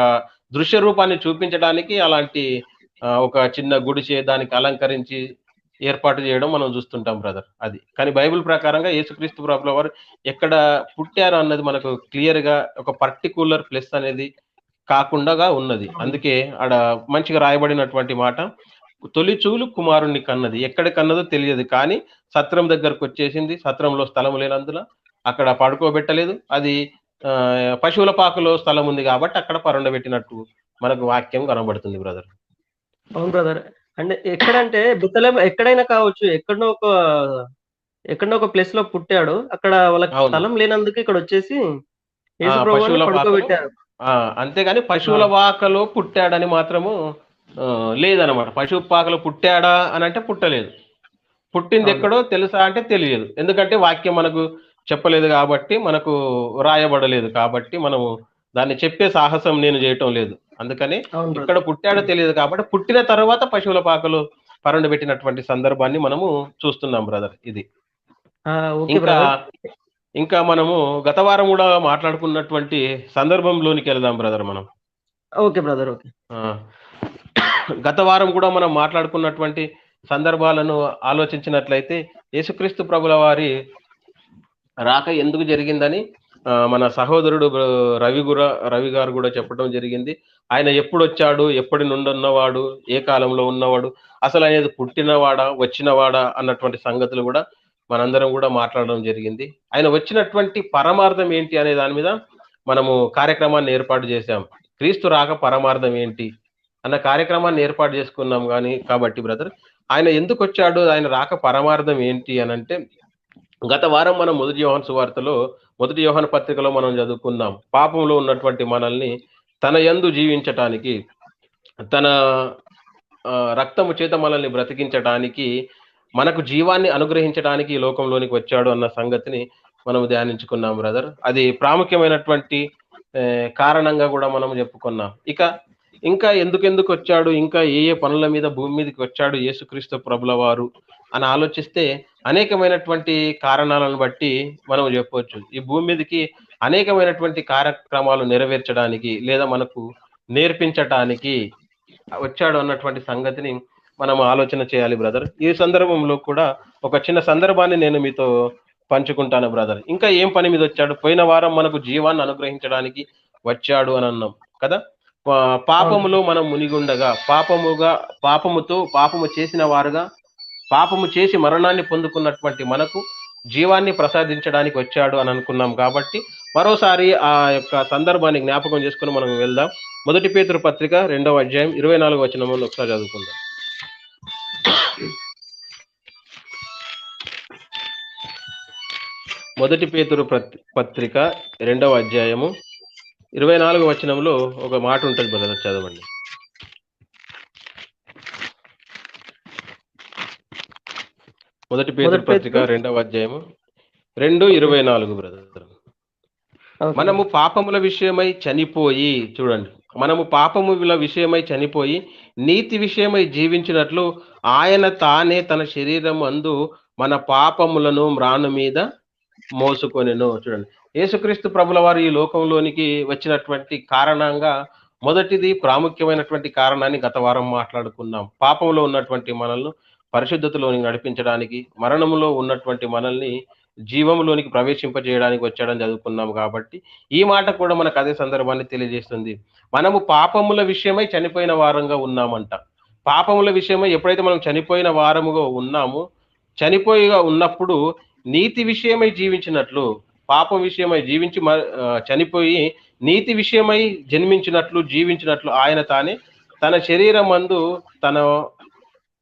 దృశ్య రూపాన్ని చూపించడానికి అలాంటి ఒక చిన్న గుడిసె దానికి అలంకరించి ఏర్పాటు చేయడం మనం చూస్తుంటాం బ్రదర్. అది. కానీ బైబిల్ ప్రకారంగా యేసుక్రీస్తు ప్రభుల వారు ఎక్కడ పుట్టారు అన్నది మనకు క్లియర్‌గా ఒక పర్టిక్యులర్ ప్లేస్ అనేది కాకుండగా ఉన్నది. అవును. అందుకే ఆడ మంచిగా రాయబడినటువంటి మాట, తొలిచూలు కుమారుణ్ణి కన్నది. ఎక్కడ కన్నదో తెలియదు. కానీ సత్రం దగ్గరకొచ్చేసింది. సత్రంలో స్థలం లేనందున అక్కడ పడుకోబెట్టలేదు. అది పశువుల పాకలో స్థలం ఉంది గాబట్టి అక్కడ పరుండబెట్టినట్టు మనకు వాక్యం కనబడుతుంది బ్రదర్. అవును బ్రదర్. అంటే ఎక్కడంటే బెత్లెహేం ఎక్కడైనా కావచ్చు. ఎక్కడనో ఒక ప్లేస్‌లో పుట్టాడు. అక్కడ వాళ్ళకి అవును. స్థలం లేనందుకు ఇక్కడొచ్చేసి ఆ! యేసు ప్రభువుని పశువుల పాకలో పడుకోబెట్టారు. ఆ! అంతేగాని ఆ! పశువుల పాకలో పుట్టాడని మాత్రము లేదనమాట. పశువు పాకలో పుట్టాడా అనంటే పుట్టలేదు. అవును. పుట్టిందెక్కడో తెలుసా అంటే తెలియదు. ఎందుకంటే వాక్యం మనకు చెప్పలేదు గాబట్టి, మనకు రాయబడలేదు కాబట్టి, మనము దాన్ని చెప్పే సాహసం నేను జేయటం లేదు. అందుకని అవును ఎక్కడ బ్రదర్. పుట్టాడో తెలియదు కాబట్టి, పుట్టిన తర్వాత పశువుల పాకలో పరుండబెట్టినటువంటి సందర్భాన్ని మనము చూస్తున్నాం బ్రదర్ ఇది. ఆ! ఓకే ఇంకా, బ్రదర్. ఇంకా మనము గత వారం గూడా మాట్లాడుకున్నటువంటి సందర్భంలోనికెళ్దాం బ్రదర్ మనం. Okay brother. ఓకే. ఆ! గత వారం గూడా మనం మాట్లాడుకున్నటువంటి సందర్భాలను ఆలోచించినట్లయితే, యేసుక్రీస్తు ప్రభుల వారి రాక ఎందుకు జరిగిందని మన సహోదరుడు రవి గారు గూడా చెప్పటం జరిగింది. ఆయన ఎప్పుడొచ్చాడు? ఎప్పటి నుండున్నవాడు? ఏ కాలంలో ఉన్నవాడు? అసలనేది పుట్టినవాడా? వచ్చినవాడా? అన్నటువంటి సంగతులు గూడా మనందరం గూడా మాట్లాడడం జరిగింది. ఆయన వచ్చినటువంటి పరమార్థం ఏంటి అనే దాని మీద మనము కార్యక్రమాన్ని ఏర్పాటు జేశాం. క్రీస్తు రాక పరమార్థం ఏంటి? అన్న కార్యక్రమాన్ని ఏర్పాటు జేసుకున్నాం కాబట్టి బ్రదర్, ఆయన ఎందుకొచ్చాడు? ఆయన రాక పరమార్థం ఏంటి అనంటే, గత వారం మనం మొదటి యోహాను పత్రికలో మనం చదువుకున్నాం. పాపంలో ఉన్నటువంటి మనల్ని తన యందు జీవించటానికి, తన రక్తము చేత మనల్ని బ్రతికించటానికి, మనకు జీవాన్ని అనుగ్రహించటానికి ఈ లోకంలోనికి వచ్చాడు అన్న సంగతిని మనం ధ్యానించుకున్నాం బ్రదర్. అది ప్రాముఖ్యమైనటువంటి కారణంగా గూడా మనం చెప్పుకున్నాం. ఇంకా ఎందుకొచ్చాడు? ఇంకా ఏ పనుల మీద భూమి మీదకొచ్చాడు యేసుక్రీస్తు ప్రభుల వారు అని ఆలోచిస్తే అనేకమైనటువంటి కారణాలను బట్టి మనం చెప్పొచ్చు. ఈ భూమి మీదకి అనేకమైనటువంటి కార్యక్రమాలు నెరవేర్చడానికి లేదా మనకు నేర్పించటానికి వచ్చాడు అన్నటువంటి సంగతిని మనం ఆలోచన చేయాలి బ్రదర్. ఈ సందర్భంలో కూడా ఒక చిన్న సందర్భాన్ని నేను మీతో పంచుకుంటాను బ్రదర్. ఇంకా ఏం పని మీద వచ్చాడు? పోయిన వారం మనకు జీవాన్ని అనుగ్రహించడానికి వచ్చాడు అని అన్నాం కదా! అవును. పాపములో మనం మునిగుండగా పాపము చేసిన వారుగా పాపము చేసి మరణాన్ని పొందుకున్నటువంటి మనకు జీవాన్ని ప్రసాదించడానికి వచ్చాడు అని అనుకున్నాం కాబట్టి మరోసారి ఆ యొక్క సందర్భాన్ని జ్ఞాపకం చేసుకొని మనం వెళ్దాం. మొదటి పేతురు పత్రిక 2వ అధ్యాయం 24వ వచనమును ఒకసారి చదువుకుందాం. మొదటి పేతురు పత్రిక 2వ అధ్యాయము 24వ వచనంలో ఒక మాట ఉంటుంది బ్రదర్, చదవండి. మొదటి పేతురు పత్రిక 2వ అధ్యాయము 2:24 బ్రదర్. మనము పాపముల విషయమై చనిపోయి, చూడండి, మనము పాపముల విషయమై చనిపోయి నీతి విషయమై జీవించినట్లు ఆయన తానే తన శరీరం అందు మన పాపములను మ్రాను మీద మోసుకొనెను. చూడండి, యేసుక్రీస్తు ప్రభుల వారు ఈ లోకంలోనికి వచ్చినటువంటి కారణంగా మొదటిది ప్రాముఖ్యమైనటువంటి కారణాన్ని గత వారం మాట్లాడుకున్నాం. పాపంలో ఉన్నటువంటి మనల్ని పరిశుద్ధతలోనికి నడిపించడానికి, మరణములో ఉన్నటువంటి మనల్ని జీవములోనికి ప్రవేశింపజేయడానికి వచ్చాడని చదువుకున్నాం. కాబట్టి ఈ మాట కూడా మనకు అదే సందర్భాన్ని తెలియజేస్తుంది. మనము పాపముల విషయమై చనిపోయిన వారంగా ఉన్నామంట. పాపముల విషయమై ఎప్పుడైతే మనం చనిపోయిన వారముగా ఉన్నామో, చనిపోయిగా ఉన్నప్పుడు నీతి విషయమై జీవించినట్లు, పాపం విషయమై జీవించి చనిపోయి నీతి విషయమై జన్మించినట్లు జీవించినట్లు ఆయన తానే తన శరీరం మందు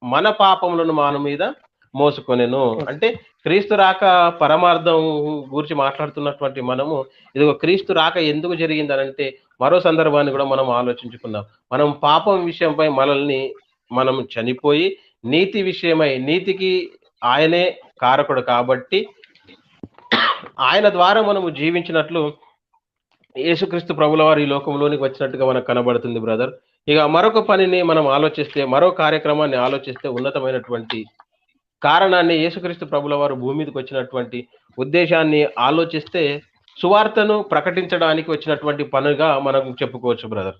మన పాపములను మన మీద మోసుకొనెను. అంటే క్రీస్తు రాక పరమార్థం గురించి మాట్లాడుతున్నటువంటి మనము ఇదిగో క్రీస్తు రాక ఎందుకు జరిగిందనంటే మరో సందర్భాన్ని కూడా మనం ఆలోచించుకుందాం. మనం పాపం విషయంపై మనం చనిపోయి నీతి విషయమై, నీతికి ఆయనే కారకుడు కాబట్టి ఆయన ద్వారా మనము జీవించినట్లు యేసుక్రీస్తు ప్రభుల వారు ఈ లోకంలోనికి వచ్చినట్టుగా మనకు కనబడుతుంది బ్రదర్. ఇక మరొక పనిని మనం ఆలోచిస్తే, మరో కార్యక్రమాన్ని ఆలోచిస్తే, ఉన్నతమైనటువంటి కారణాన్ని, యేసుక్రీస్తు ప్రభుల వారు భూమి మీదకి వచ్చినటువంటి ఉద్దేశాన్ని ఆలోచిస్తే సువార్తను ప్రకటించడానికి వచ్చినటువంటి పనిగా మనం చెప్పుకోవచ్చు బ్రదర్.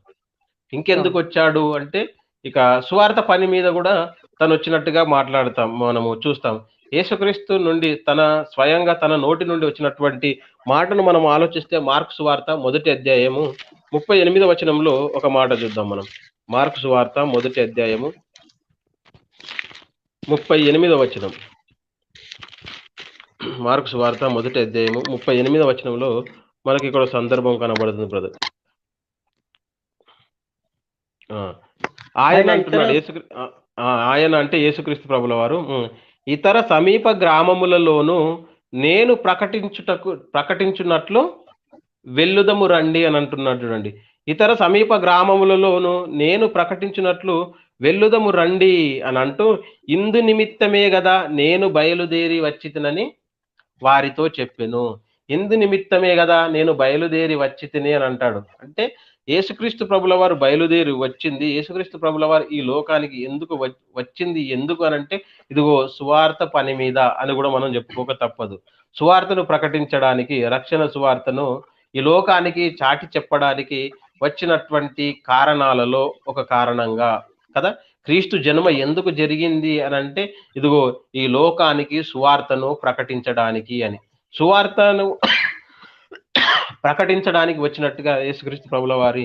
ఇంకెందుకు వచ్చాడు అంటే ఇక సువార్త పని మీద కూడా తను వచ్చినట్టుగా మనము చూస్తాం. యేసుక్రీస్తు నుండి స్వయంగా తన నోటి నుండి వచ్చినటువంటి మాటను మనం ఆలోచిస్తే మార్కు సువార్త 1వ అధ్యాయము 38వ వచనంలో ఒక మాట చూద్దాం మనం. మార్కు సువార్త 1వ అధ్యాయము 38వ వచనం. మార్కు సువార్త 1వ అధ్యాయము 38వ వచనంలో మనకి ఇక్కడ సందర్భం కనబడుతుంది బ్రదర్. ఆయన అంటున్నాడు, ఆయన అంటే యేసుక్రీస్తు ప్రభుల వారు, ఇతర సమీప గ్రామములలోను నేను ప్రకటించున్నట్లు వెళ్ళుదము రండి అని అంటున్నాడు. చూడండి, ఇతర సమీప గ్రామములలోను నేను ప్రకటించినట్లు వెళ్ళుదము రండి అని అంటూ, ఇందు నిమిత్తమే కదా నేను బయలుదేరి వచ్చితినని వారితో చెప్పెను. ఇందు నిమిత్తమే కదా నేను బయలుదేరి వచ్చితిని అని అంటాడు. అంటే యేసుక్రీస్తు ప్రభుల వారు బయలుదేరి వచ్చింది, యేసుక్రీస్తు ప్రభుల వారు ఈ లోకానికి ఎందుకు వచ్చింది, ఎందుకు అనంటే ఇదిగో సువార్త పని మీద అని కూడా మనం చెప్పుకోక తప్పదు. సువార్తను ప్రకటించడానికి, రక్షణ సువార్తను ఈ లోకానికి చాటి చెప్పడానికి వచ్చినటువంటి కారణాలలో ఒక కారణంగా కదా క్రీస్తు జన్మ ఎందుకు జరిగింది అని అంటే ఇదిగో ఈ లోకానికి సువార్తను ప్రకటించడానికి అని. సువార్తను ప్రకటించడానికి వచ్చినట్టుగా యేసుక్రీస్తు ప్రభుల వారి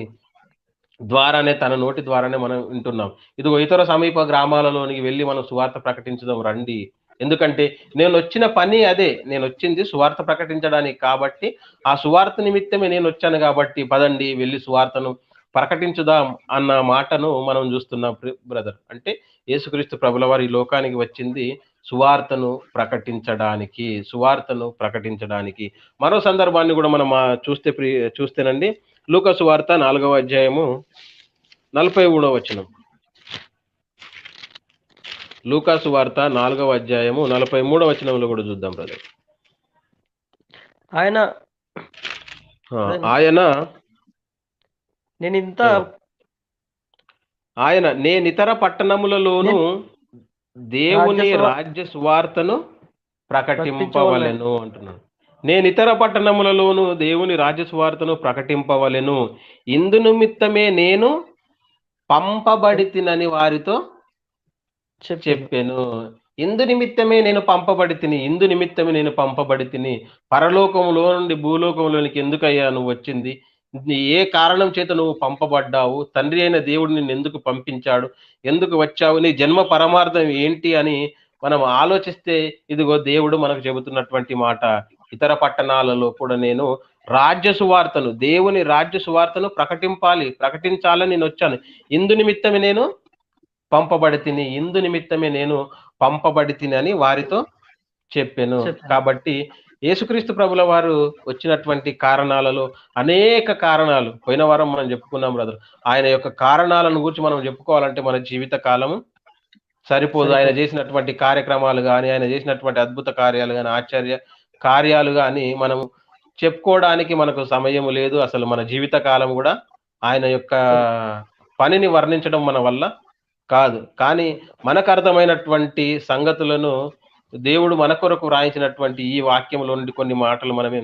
ద్వారానే, తన నోటి ద్వారానే మనం వింటున్నాం. ఇదిగో ఇతర సమీప గ్రామాలలోనికి వెళ్ళి మనం సువార్త ప్రకటించడం రండి. ఎందుకంటే నేను వచ్చిన పని అదే, నేను వచ్చింది సువార్త ప్రకటించడానికి కాబట్టి ఆ సువార్త నిమిత్తమే నేను వచ్చాను కాబట్టి పదండి వెళ్ళి సువార్తను ప్రకటించుదాం అన్న మాటను మనం చూస్తున్నాం బ్రదర్. అంటే యేసుక్రీస్తు ప్రభుల వారు ఈ లోకానికి వచ్చింది సువార్తను ప్రకటించడానికి. మరో సందర్భాన్ని కూడా మనం చూస్తేనండి, లూకా సువార్త 4వ అధ్యాయము 43వ వచనం. లూకా సువార్త 4వ అధ్యాయము 43వ వచనంలో కూడా చూద్దాం బ్రదర్. నేనితర పట్టణములలోను దేవుని రాజ్య సువార్తను ప్రకటింపవలెను అంటున్నాడు. నేనితర పట్టణములలోను దేవుని రాజ్య సువార్తను ప్రకటింపవలెను, ఇందు నిమిత్తమే నేను పంపబడితినని వారితో చెప్పాను. ఇందు నిమిత్తమే నేను పంపబడితిని. పరలోకంలో నుండి భూలోకంలోనికి ఎందుకయ్యా నువ్వు వచ్చింది? ఏ కారణం చేత నువ్వు పంపబడ్డావు? తండ్రి అయిన దేవుడు నిన్ను ఎందుకు పంపించాడు? ఎందుకు వచ్చావు? నీ జన్మ పరమార్థం ఏంటి అని మనం ఆలోచిస్తే ఇదిగో దేవుడు మనకు చెబుతున్నటువంటి మాట, ఇతర పట్టణాలలో కూడా నేను రాజ్య సువార్తను, దేవుని రాజ్య సువార్తను ప్రకటించాలని నేను వచ్చాను. ఇందు నిమిత్తమే నేను పంపబడితిని అని వారితో చెప్పాను. కాబట్టి యేసుక్రీస్తు ప్రభుల వారు వచ్చినటువంటి కారణాలలో అనేక కారణాలు పోయిన వారం మనం చెప్పుకున్నాం బ్రదర్. ఆయన యొక్క కారణాలను గురించి మనం చెప్పుకోవాలంటే మన జీవిత కాలము సరిపోదు. ఆయన చేసినటువంటి కార్యక్రమాలు కానీ, ఆయన చేసినటువంటి అద్భుత కార్యాలు కానీ, ఆశ్చర్య కార్యాలు కానీ మనం చెప్పుకోవడానికి మనకు సమయం లేదు. అసలు మన జీవిత కాలం కూడా ఆయన యొక్క పనిని వర్ణించడం మన వల్ల కాదు. కానీ మనకు అర్థమైనటువంటి సంగతులను దేవుడు మన కొరకు వ్రాయించినటువంటి ఈ వాక్యంలో నుండి కొన్ని మాటలు మనమే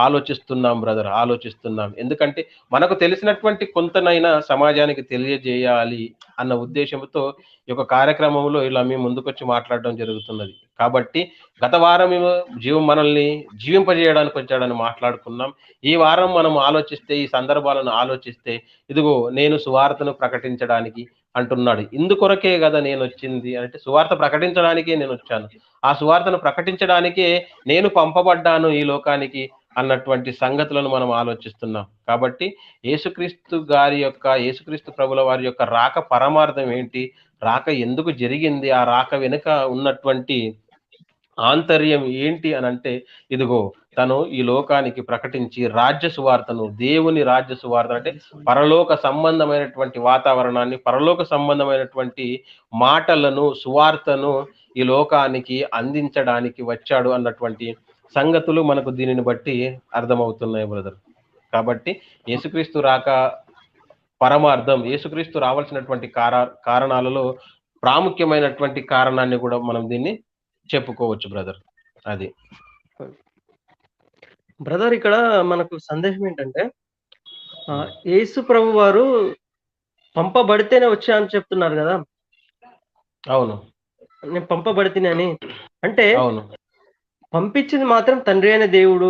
ఆలోచిస్తున్నాం బ్రదర్, ఆలోచిస్తున్నాం. ఎందుకంటే మనకు తెలిసినటువంటి కొంతనైనా సమాజానికి తెలియజేయాలి అన్న ఉద్దేశంతో ఈ యొక్క కార్యక్రమంలో ఇలా మేము ముందుకొచ్చి మాట్లాడడం జరుగుతున్నది. కాబట్టి గత వారం మేము మనల్ని జీవింపజేయడానికి వచ్చాడని మాట్లాడుకున్నాం. ఈ వారం మనం ఆలోచిస్తే, ఈ సందర్భాలను ఆలోచిస్తే, ఇదిగో నేను సువార్తను ప్రకటించడానికి అంటున్నాడు. ఇందుకొరకే కదా నేను వచ్చింది అంటే, సువార్త ప్రకటించడానికే నేను వచ్చాను, ఆ సువార్తను ప్రకటించడానికే నేను పంపబడ్డాను ఈ లోకానికి అన్నటువంటి సంగతులను మనం ఆలోచిస్తున్నాం. కాబట్టి యేసుక్రీస్తు ప్రభుల వారి యొక్క రాక పరమార్థం ఏంటి, రాక ఎందుకు జరిగింది, ఆ రాక వెనుక ఉన్నటువంటి ఆంతర్యం ఏంటి అని అంటే, ఇదిగో తను ఈ లోకానికి ప్రకటించి రాజ్య సువార్తను, దేవుని రాజ్య సువార్త అంటే పరలోక సంబంధమైనటువంటి వాతావరణాన్ని, పరలోక సంబంధమైనటువంటి మాటలను, సువార్తను ఈ లోకానికి అందించడానికి వచ్చాడు అన్నటువంటి సంగతులు మనకు దీనిని బట్టి అర్థమవుతున్నాయి బ్రదర్. కాబట్టి యేసుక్రీస్తు రాక పరమార్థం, యేసుక్రీస్తు రావాల్సినటువంటి కారణాలలో ప్రాముఖ్యమైనటువంటి కారణాన్ని కూడా మనం దీన్ని చెప్పుకోవచ్చు బ్రదర్. అది బ్రదర్, ఇక్కడ మనకు సందేశం ఏంటంటే, యేసు ప్రభు వారు పంపబడితేనే వచ్చా అని చెప్తున్నారు కదా. అవును, నేను పంపబడితేనే అని అంటే, అవును, పంపించింది మాత్రం తండ్రి అయిన దేవుడు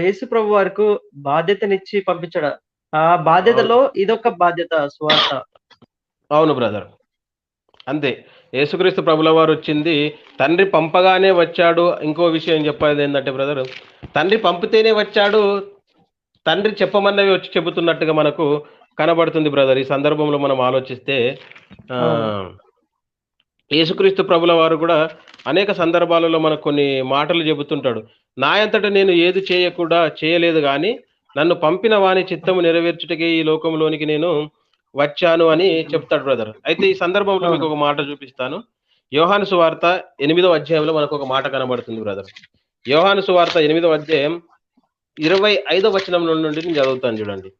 యేసు ప్రభు వారికి బాధ్యతనిచ్చి పంపించాడు. ఆ బాధ్యతలో ఇదొక బాధ్యత, సువార్త. అవును బ్రదర్, అంతే. యేసుక్రీస్తు ప్రభుల వారు వచ్చింది తండ్రి పంపగానే వచ్చాడు. ఇంకో విషయం చెప్పేది ఏంటంటే బ్రదర్, తండ్రి పంపితేనే వచ్చాడు, తండ్రి చెప్పమన్నవి వచ్చి చెబుతున్నట్టుగా మనకు కనబడుతుంది బ్రదర్. ఈ సందర్భంలో మనం ఆలోచిస్తే యేసుక్రీస్తు ప్రభుల వారు కూడా అనేక సందర్భాలలో మనకు కొన్ని మాటలు చెబుతుంటాడు. నా అంతటా నేను ఏది చేయలేదు కానీ నన్ను పంపిన వాని చిత్తము నెరవేర్చుటకే ఈ లోకంలోనికి నేను వచ్చాను అని చెప్తాడు బ్రదర్. అయితే ఈ సందర్భంలో మీకు ఒక మాట చూపిస్తాను. యోహాను సువార్త 8వ అధ్యాయంలో మనకు ఒక మాట కనబడుతుంది బ్రదర్. యోహాను సువార్త 8వ అధ్యాయం 25వ వచనం నుండి నేను చదువుతాను చూడండి.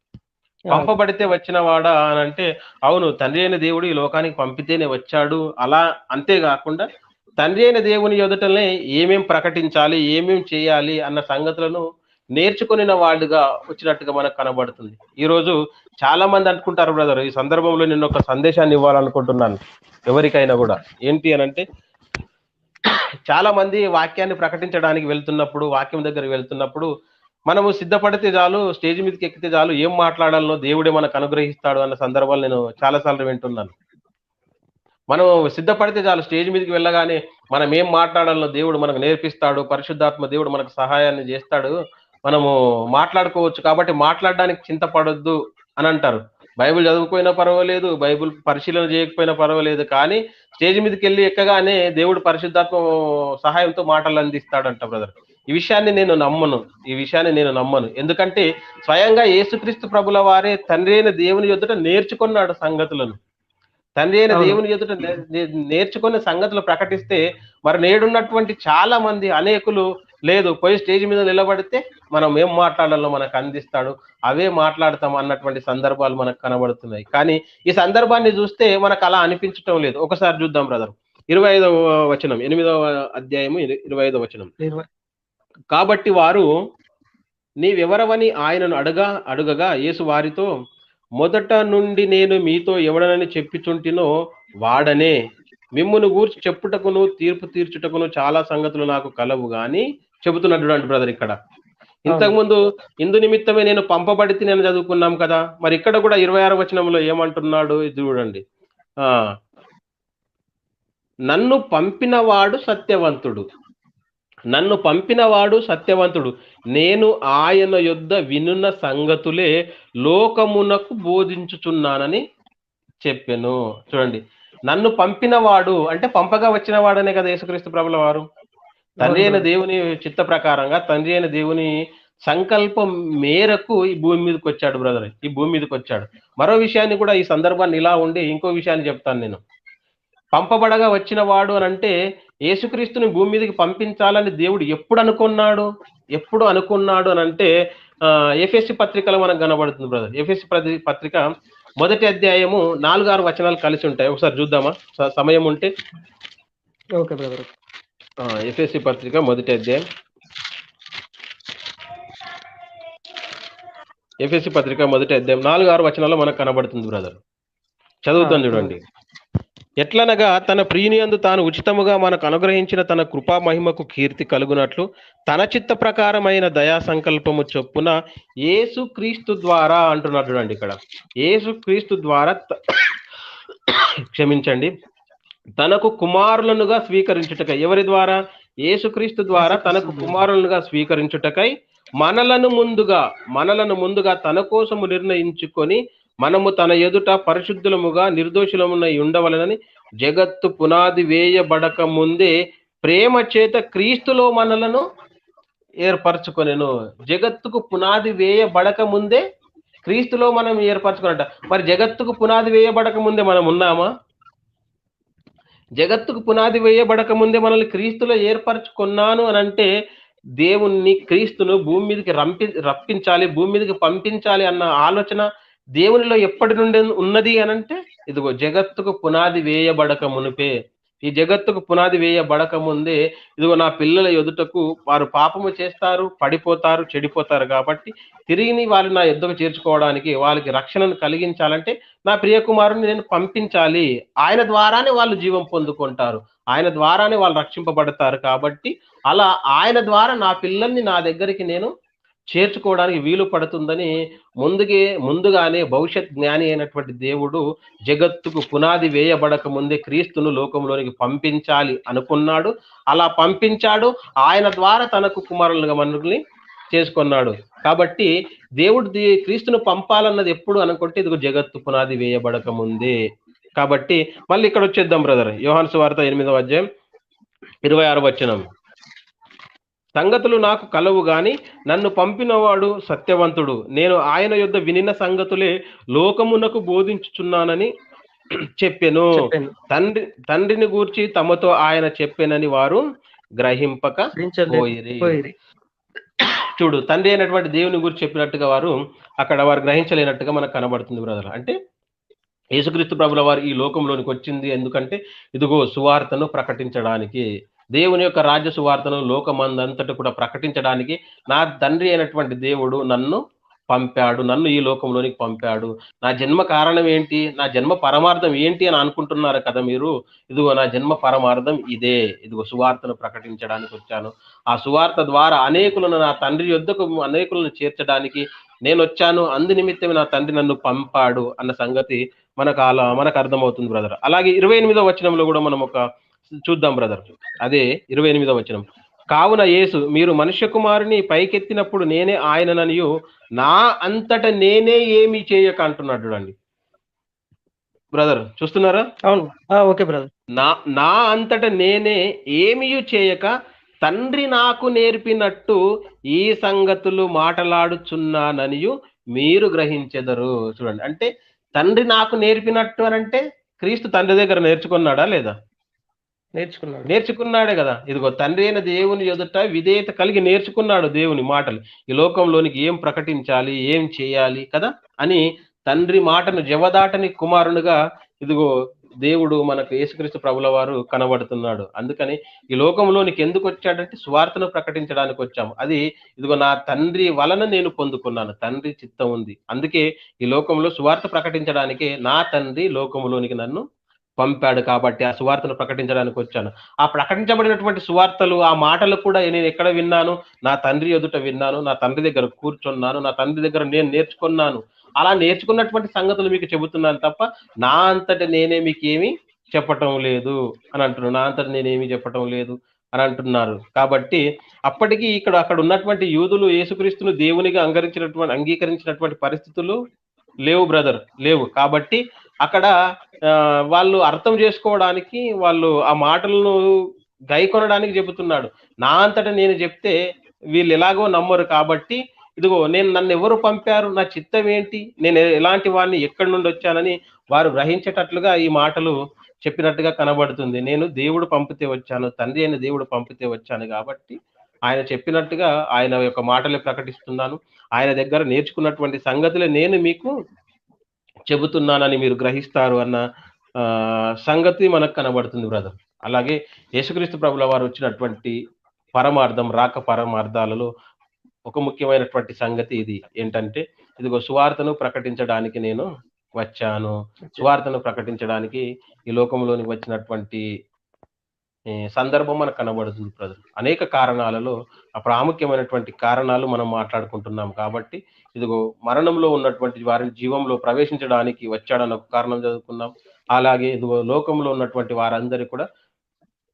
పంపబడితే వచ్చిన వాడా అని అంటే, అవును, తండ్రి అయిన దేవుడు ఈ లోకానికి పంపితేనే వచ్చాడు. అలా అంతేకాకుండా తండ్రి అయిన దేవుని ఎదుటనే ఏమేం ప్రకటించాలి, ఏమేం చేయాలి అన్న సంగతులను నేర్చుకుని వాడుగా వచ్చినట్టుగా మనకు కనబడుతుంది. ఈరోజు చాలా మంది అనుకుంటారు బ్రదర్, ఈ సందర్భంలో నేను ఒక సందేశాన్ని ఇవ్వాలనుకుంటున్నాను ఎవరికైనా కూడా. ఏంటి అని అంటే, చాలా మంది వాక్యాన్ని ప్రకటించడానికి వెళ్తున్నప్పుడు, వాక్యం దగ్గరికి వెళ్తున్నప్పుడు మనము సిద్ధపడితే చాలు, స్టేజ్ మీదకి ఎక్కితే చాలు, ఏం మాట్లాడాలనో దేవుడే మనకు అనుగ్రహిస్తాడు అన్న సందర్భాలు నేను చాలాసార్లు వింటున్నాను. మనం సిద్ధపడితే చాలు, స్టేజ్ మీదకి వెళ్ళగానే మనం ఏం మాట్లాడాలనో దేవుడు మనకు నేర్పిస్తాడు, పరిశుద్ధాత్మ దేవుడు మనకు సహాయాన్ని చేస్తాడు, మనము మాట్లాడుకోవచ్చు, కాబట్టి మాట్లాడడానికి చింతపడొద్దు అని అంటారు. బైబిల్ చదువుకోయినా పర్వాలేదు, బైబిల్ పరిశీలన చేయకపోయినా పర్వాలేదు, కానీ స్టేజ్ మీదకి వెళ్ళి ఎక్కగానే దేవుడు పరిశుద్ధాత్మ సహాయంతో మాటలు అందిస్తాడంట బ్రదర్. ఈ విషయాన్ని నేను నమ్మను. ఎందుకంటే స్వయంగా యేసుక్రీస్తు ప్రభుల వారే తండ్రి అయిన దేవుని ఎదుట నేర్చుకున్నాడు సంగతులను. తండ్రి అయిన దేవుని ఎదుట నేర్చుకున్న సంగతులు ప్రకటిస్తే మరి నేడున్నటువంటి చాలా మంది అనేకులు లేదు, పోయి స్టేజ్ మీద నిలబడితే మనం ఏం మాట్లాడాలో మనకు అందిస్తాడు, అవే మాట్లాడతాం అన్నటువంటి సందర్భాలు మనకు కనబడుతున్నాయి. కానీ ఈ సందర్భాన్ని చూస్తే మనకు అలా అనిపించటం లేదు. ఒకసారి చూద్దాం బ్రదర్. 25వ వచనం, 8వ అధ్యాయము 25వ వచనం. కాబట్టి వారు నీవెవరవని ఆయనను అడుగగా యేసు వారితో, మొదట నుండి నేను మీతో ఎవడనని చెప్పుచుంటినో వాడనే, మిమ్మును గూర్చి చెప్పుటకును తీర్పు తీర్చుటకును చాలా సంగతులు నాకు కలవు గాని చెబుతున్నాడు అంట బ్రదర్. ఇక్కడ ఇంతకుముందు ఇందు నిమిత్తమే నేను పంపబడితే నేను చదువుకున్నాం కదా, మరి ఇక్కడ కూడా 26వ వచనంలో ఏమంటున్నాడు ఇది చూడండి. నన్ను పంపినవాడు సత్యవంతుడు, నేను ఆయన యొద్ద వినున్న సంగతులే లోకమునకు బోధించుచున్నానని చెప్పెను. చూడండి, నన్ను పంపినవాడు అంటే పంపగా వచ్చిన వాడనే కదా యేసుక్రీస్తు ప్రభుల వారు. తండ్రి అయిన దేవుని చిత్త ప్రకారంగా, తండ్రి అయిన దేవుని సంకల్పం మేరకు ఈ భూమి మీదకి వచ్చాడు బ్రదర్, ఈ భూమి మీదకి వచ్చాడు. మరో విషయాన్ని కూడా ఈ సందర్భాన్ని ఇలా ఉండి ఇంకో విషయాన్ని చెప్తాను నేను. పంపబడగా వచ్చిన వాడు అని అంటే యేసుక్రీస్తుని భూమి మీదకి పంపించాలని దేవుడు ఎప్పుడు అనుకున్నాడు అని అంటే ఎఫెసీ పత్రికలో మనకు కనబడుతుంది బ్రదర్. ఎఫెసీ పత్రిక మొదటి అధ్యాయము 4-6 వచనాలు కలిసి ఉంటాయి. ఒకసారి చూద్దామా సమయం ఉంటే? Okay brother. ఎఫెసీ పత్రిక మొదటి అధ్యాయం, ఎఫెసీ పత్రిక మొదటి అధ్యాయం 4-6 వచనాల్లో మనకు కనబడుతుంది బ్రదర్. చదువుతాను చూడండి. ఎట్లనగా తన ప్రియునియందు తాను ఉచితముగా మనకు అనుగ్రహించిన తన కృపా మహిమకు కీర్తి కలుగునట్లు తన చిత్త ప్రకారమైన దయా సంకల్పము చొప్పున యేసు క్రీస్తు ద్వారా అంటున్నాడు చూడండి. ఇక్కడ యేసు క్రీస్తు ద్వారా క్షమించండి, తనకు కుమారులనుగా స్వీకరించుటకై. ఎవరి ద్వారా? యేసుక్రీస్తు ద్వారా తనకు కుమారులనుగా స్వీకరించుటకై మనలను ముందుగా తన కోసము నిర్ణయించుకొని మనము తన ఎదుట పరిశుద్ధులముగా నిర్దోషులమునై ఉండవలనని జగత్తు పునాది వేయబడక ముందే ప్రేమ చేత క్రీస్తులో మనలను ఏర్పరచుకొనెను. జగత్తుకు పునాది వేయబడక ముందే క్రీస్తులో మనం ఏర్పరచుకున్నట. మరి జగత్తుకు పునాది వేయబడక ముందే మనం ఉన్నామా? జగత్తుకు పునాది వేయబడక ముందే మనల్ని క్రీస్తులో ఏర్పరచుకున్నాను అని అంటే దేవుణ్ణి, క్రీస్తును భూమి మీదకి రప్పించాలి, భూమి మీదకి పంపించాలి అన్న ఆలోచన దేవునిలో ఎప్పటి నుండి ఉన్నది అనంటే ఇదిగో జగత్తుకు పునాది వేయబడక మునిపే. ఈ జగత్తుకు పునాది వేయబడక ముందే ఇదిగో నా పిల్లల ఎదుటకు వారు పాపము చేస్తారు, పడిపోతారు, చెడిపోతారు కాబట్టి తిరిగి వాళ్ళు నా యొద్దకు చేర్చుకోవడానికి, వాళ్ళకి రక్షణను కలిగించాలంటే నా ప్రియకుమారుని నేను పంపించాలి. ఆయన ద్వారానే వాళ్ళు జీవం పొందుకుంటారు, ఆయన ద్వారానే వాళ్ళు రక్షింపబడతారు. కాబట్టి అలా ఆయన ద్వారా నా పిల్లల్ని నా దగ్గరికి నేను చేర్చుకోవడానికి వీలు పడుతుందని ముందుగానే భవిష్యత్ జ్ఞాని అయినటువంటి దేవుడు జగత్తుకు పునాది వేయబడక ముందే క్రీస్తును లోకంలోనికి పంపించాలి అనుకున్నాడు. అలా పంపించాడు. ఆయన ద్వారా తనకు కుమారులుగా మనల్ని చేసుకున్నాడు. కాబట్టి దేవుడు క్రీస్తును పంపాలన్నది ఎప్పుడు అనుకుంటే ఇదిగో జగత్తు పునాది వేయబడక ముందే. కాబట్టి మళ్ళీ ఇక్కడ వచ్చేద్దాం బ్రదర్. యోహాను సువార్త 8వ అధ్యాయం 26వ వచనం. సంగతులు నాకు కలవు గాని నన్ను పంపినవాడు సత్యవంతుడు, నేను ఆయన యొద్ద వినిన సంగతులే లోకమునకు బోధించుచున్నానని చెప్పెను. తండ్రిని గూర్చి తమతో ఆయన చెప్పెనని వారు గ్రహింపక పోయిరి. చూడు, తండ్రి అయినటువంటి దేవుని గురించి చెప్పినట్టుగా వారు గ్రహించలేనట్టుగా మనకు కనబడుతుంది బ్రదర్. అంటే యేసుక్రీస్తు ప్రభుల వారు ఈ లోకంలోనికి వచ్చింది ఎందుకంటే ఇదిగో సువార్తను ప్రకటించడానికి, దేవుని యొక్క రాజ్య సువార్తను లోకమందంతట కూడా ప్రకటించడానికి నా తండ్రి అయినటువంటి దేవుడు నన్ను పంపాడు, నన్ను ఈ లోకంలోనికి పంపాడు. నా జన్మ కారణం ఏంటి, నా జన్మ పరమార్థం ఏంటి అని అనుకుంటున్నారు కదా మీరు. ఇదిగో నా జన్మ పరమార్థం ఇదే, ఇదిగో సువార్తను ప్రకటించడానికి వచ్చాను. ఆ సువార్త ద్వారా అనేకులను నా తండ్రి యొద్దకు అనేకులను చేర్చడానికి నేను వచ్చాను. అందు నిమిత్తమే నా తండ్రి నన్ను పంపాడు అన్న సంగతి మనకు అర్థమవుతుంది బ్రదర్. అలాగే 28వ వచనంలో కూడా మనం చూద్దాం బ్రదర్. అదే 28వ వచనం. కావున యేసు మీరు మనుష్య కుమారుని పైకెత్తినప్పుడు నేనే ఆయనననియు నా అంతట నేనే ఏమి చేయక అంటున్నాడు చూడండి బ్రదర్. చూస్తున్నారా? అవును, ఓకే బ్రదర్. నా అంతట నేనే ఏమీ చేయక తండ్రి నాకు నేర్పినట్టు ఈ సంగతులు మాటలాడుచున్నాననియు మీరు గ్రహించెదరు. చూడండి, అంటే తండ్రి నాకు నేర్పినట్టు అనంటే క్రీస్తు తండ్రి దగ్గర నేర్చుకున్నాడా లేదా? నేర్చుకున్నాడే కదా. ఇదిగో తండ్రి అయిన దేవుని ఎదుట విధేయత కలిగి నేర్చుకున్నాడు దేవుని మాటలు. ఈ లోకంలోనికి ఏం ప్రకటించాలి, ఏం చేయాలి కదా అని తండ్రి మాటను జవదాటని కుమారునిగా ఇదిగో దేవుడు మనకు యేసుక్రీస్తు ప్రభుల వారు కనబడుతున్నాడు. అందుకని ఈ లోకంలోనికి ఎందుకు వచ్చాడంటే సువార్తను ప్రకటించడానికి వచ్చాము. అది ఇదిగో నా తండ్రి వలన నేను పొందుకున్నాను, తండ్రి చిత్తం ఉంది. అందుకే ఈ లోకంలో సువార్త ప్రకటించడానికే నా తండ్రి లోకంలోనికి నన్ను పంపాడు. కాబట్టి ఆ సువార్తను ప్రకటించడానికి వచ్చాను. ఆ ప్రకటించబడినటువంటి సువార్తలు, ఆ మాటలు కూడా నేను ఎక్కడ విన్నాను? నా తండ్రి ఎదుట విన్నాను, నా తండ్రి దగ్గర కూర్చున్నాను, నా తండ్రి దగ్గర నేను నేర్చుకున్నాను. అలా నేర్చుకున్నటువంటి సంగతులు మీకు చెబుతున్నాను తప్ప నా అంతట నేనే మీకు ఏమి చెప్పటం లేదు అని అంటున్నాను. నా అంతట నేనేమి చెప్పటం లేదు అని అంటున్నారు. కాబట్టి అప్పటికి అక్కడ ఉన్నటువంటి యూదులు యేసుక్రీస్తును దేవునిగా అంగీకరించినటువంటి పరిస్థితులు లేవు బ్రదర్, లేవు. కాబట్టి అక్కడ వాళ్ళు అర్థం చేసుకోవడానికి, వాళ్ళు ఆ మాటలను గైకొనడానికి చెబుతున్నాడు. నా అంతటా నేను చెప్తే వీళ్ళు ఎలాగో నమ్మరు. కాబట్టి ఇదిగో నన్ను ఎవరు పంపారు, నా చిత్తం ఏంటి, నేను ఎలాంటి వాడిని, ఎక్కడి నుండి వచ్చానని వారు గ్రహించేటట్లుగా ఈ మాటలు చెప్పినట్టుగా కనబడుతుంది. నేను దేవుడు పంపితే వచ్చాను, తండ్రి అయిన దేవుడు పంపితే వచ్చాను కాబట్టి ఆయన చెప్పినట్టుగా ఆయన యొక్క మాటలే ప్రకటిస్తున్నాను. ఆయన దగ్గర నేర్చుకున్నటువంటి సంగతులే నేను మీకు చెబుతున్నానని మీరు గ్రహిస్తారు అన్న సంగతి మనకు కనబడుతుంది బ్రదర్. అలాగే యేసుక్రీస్తు ప్రభుల వారు వచ్చినటువంటి పరమార్థం, రాక పరమార్థాలలో ఒక ముఖ్యమైనటువంటి సంగతి ఇది. ఏంటంటే, ఇదిగో సువార్తను ప్రకటించడానికి నేను వచ్చాను. సువార్తను ప్రకటించడానికి ఈ లోకంలోనికి వచ్చినటువంటి సందర్భం మనకు కనబడుతుంది బ్రదర్. అనేక కారణాలలో ప్రాముఖ్యమైనటువంటి కారణాలు మనం మాట్లాడుకుంటున్నాం కాబట్టి, ఇదిగో మరణంలో ఉన్నటువంటి వారిని జీవంలో ప్రవేశించడానికి వచ్చాడన్న ఒక కారణం చదువుకున్నాం. అలాగే ఇదిగో లోకంలో ఉన్నటువంటి వారందరూ కూడా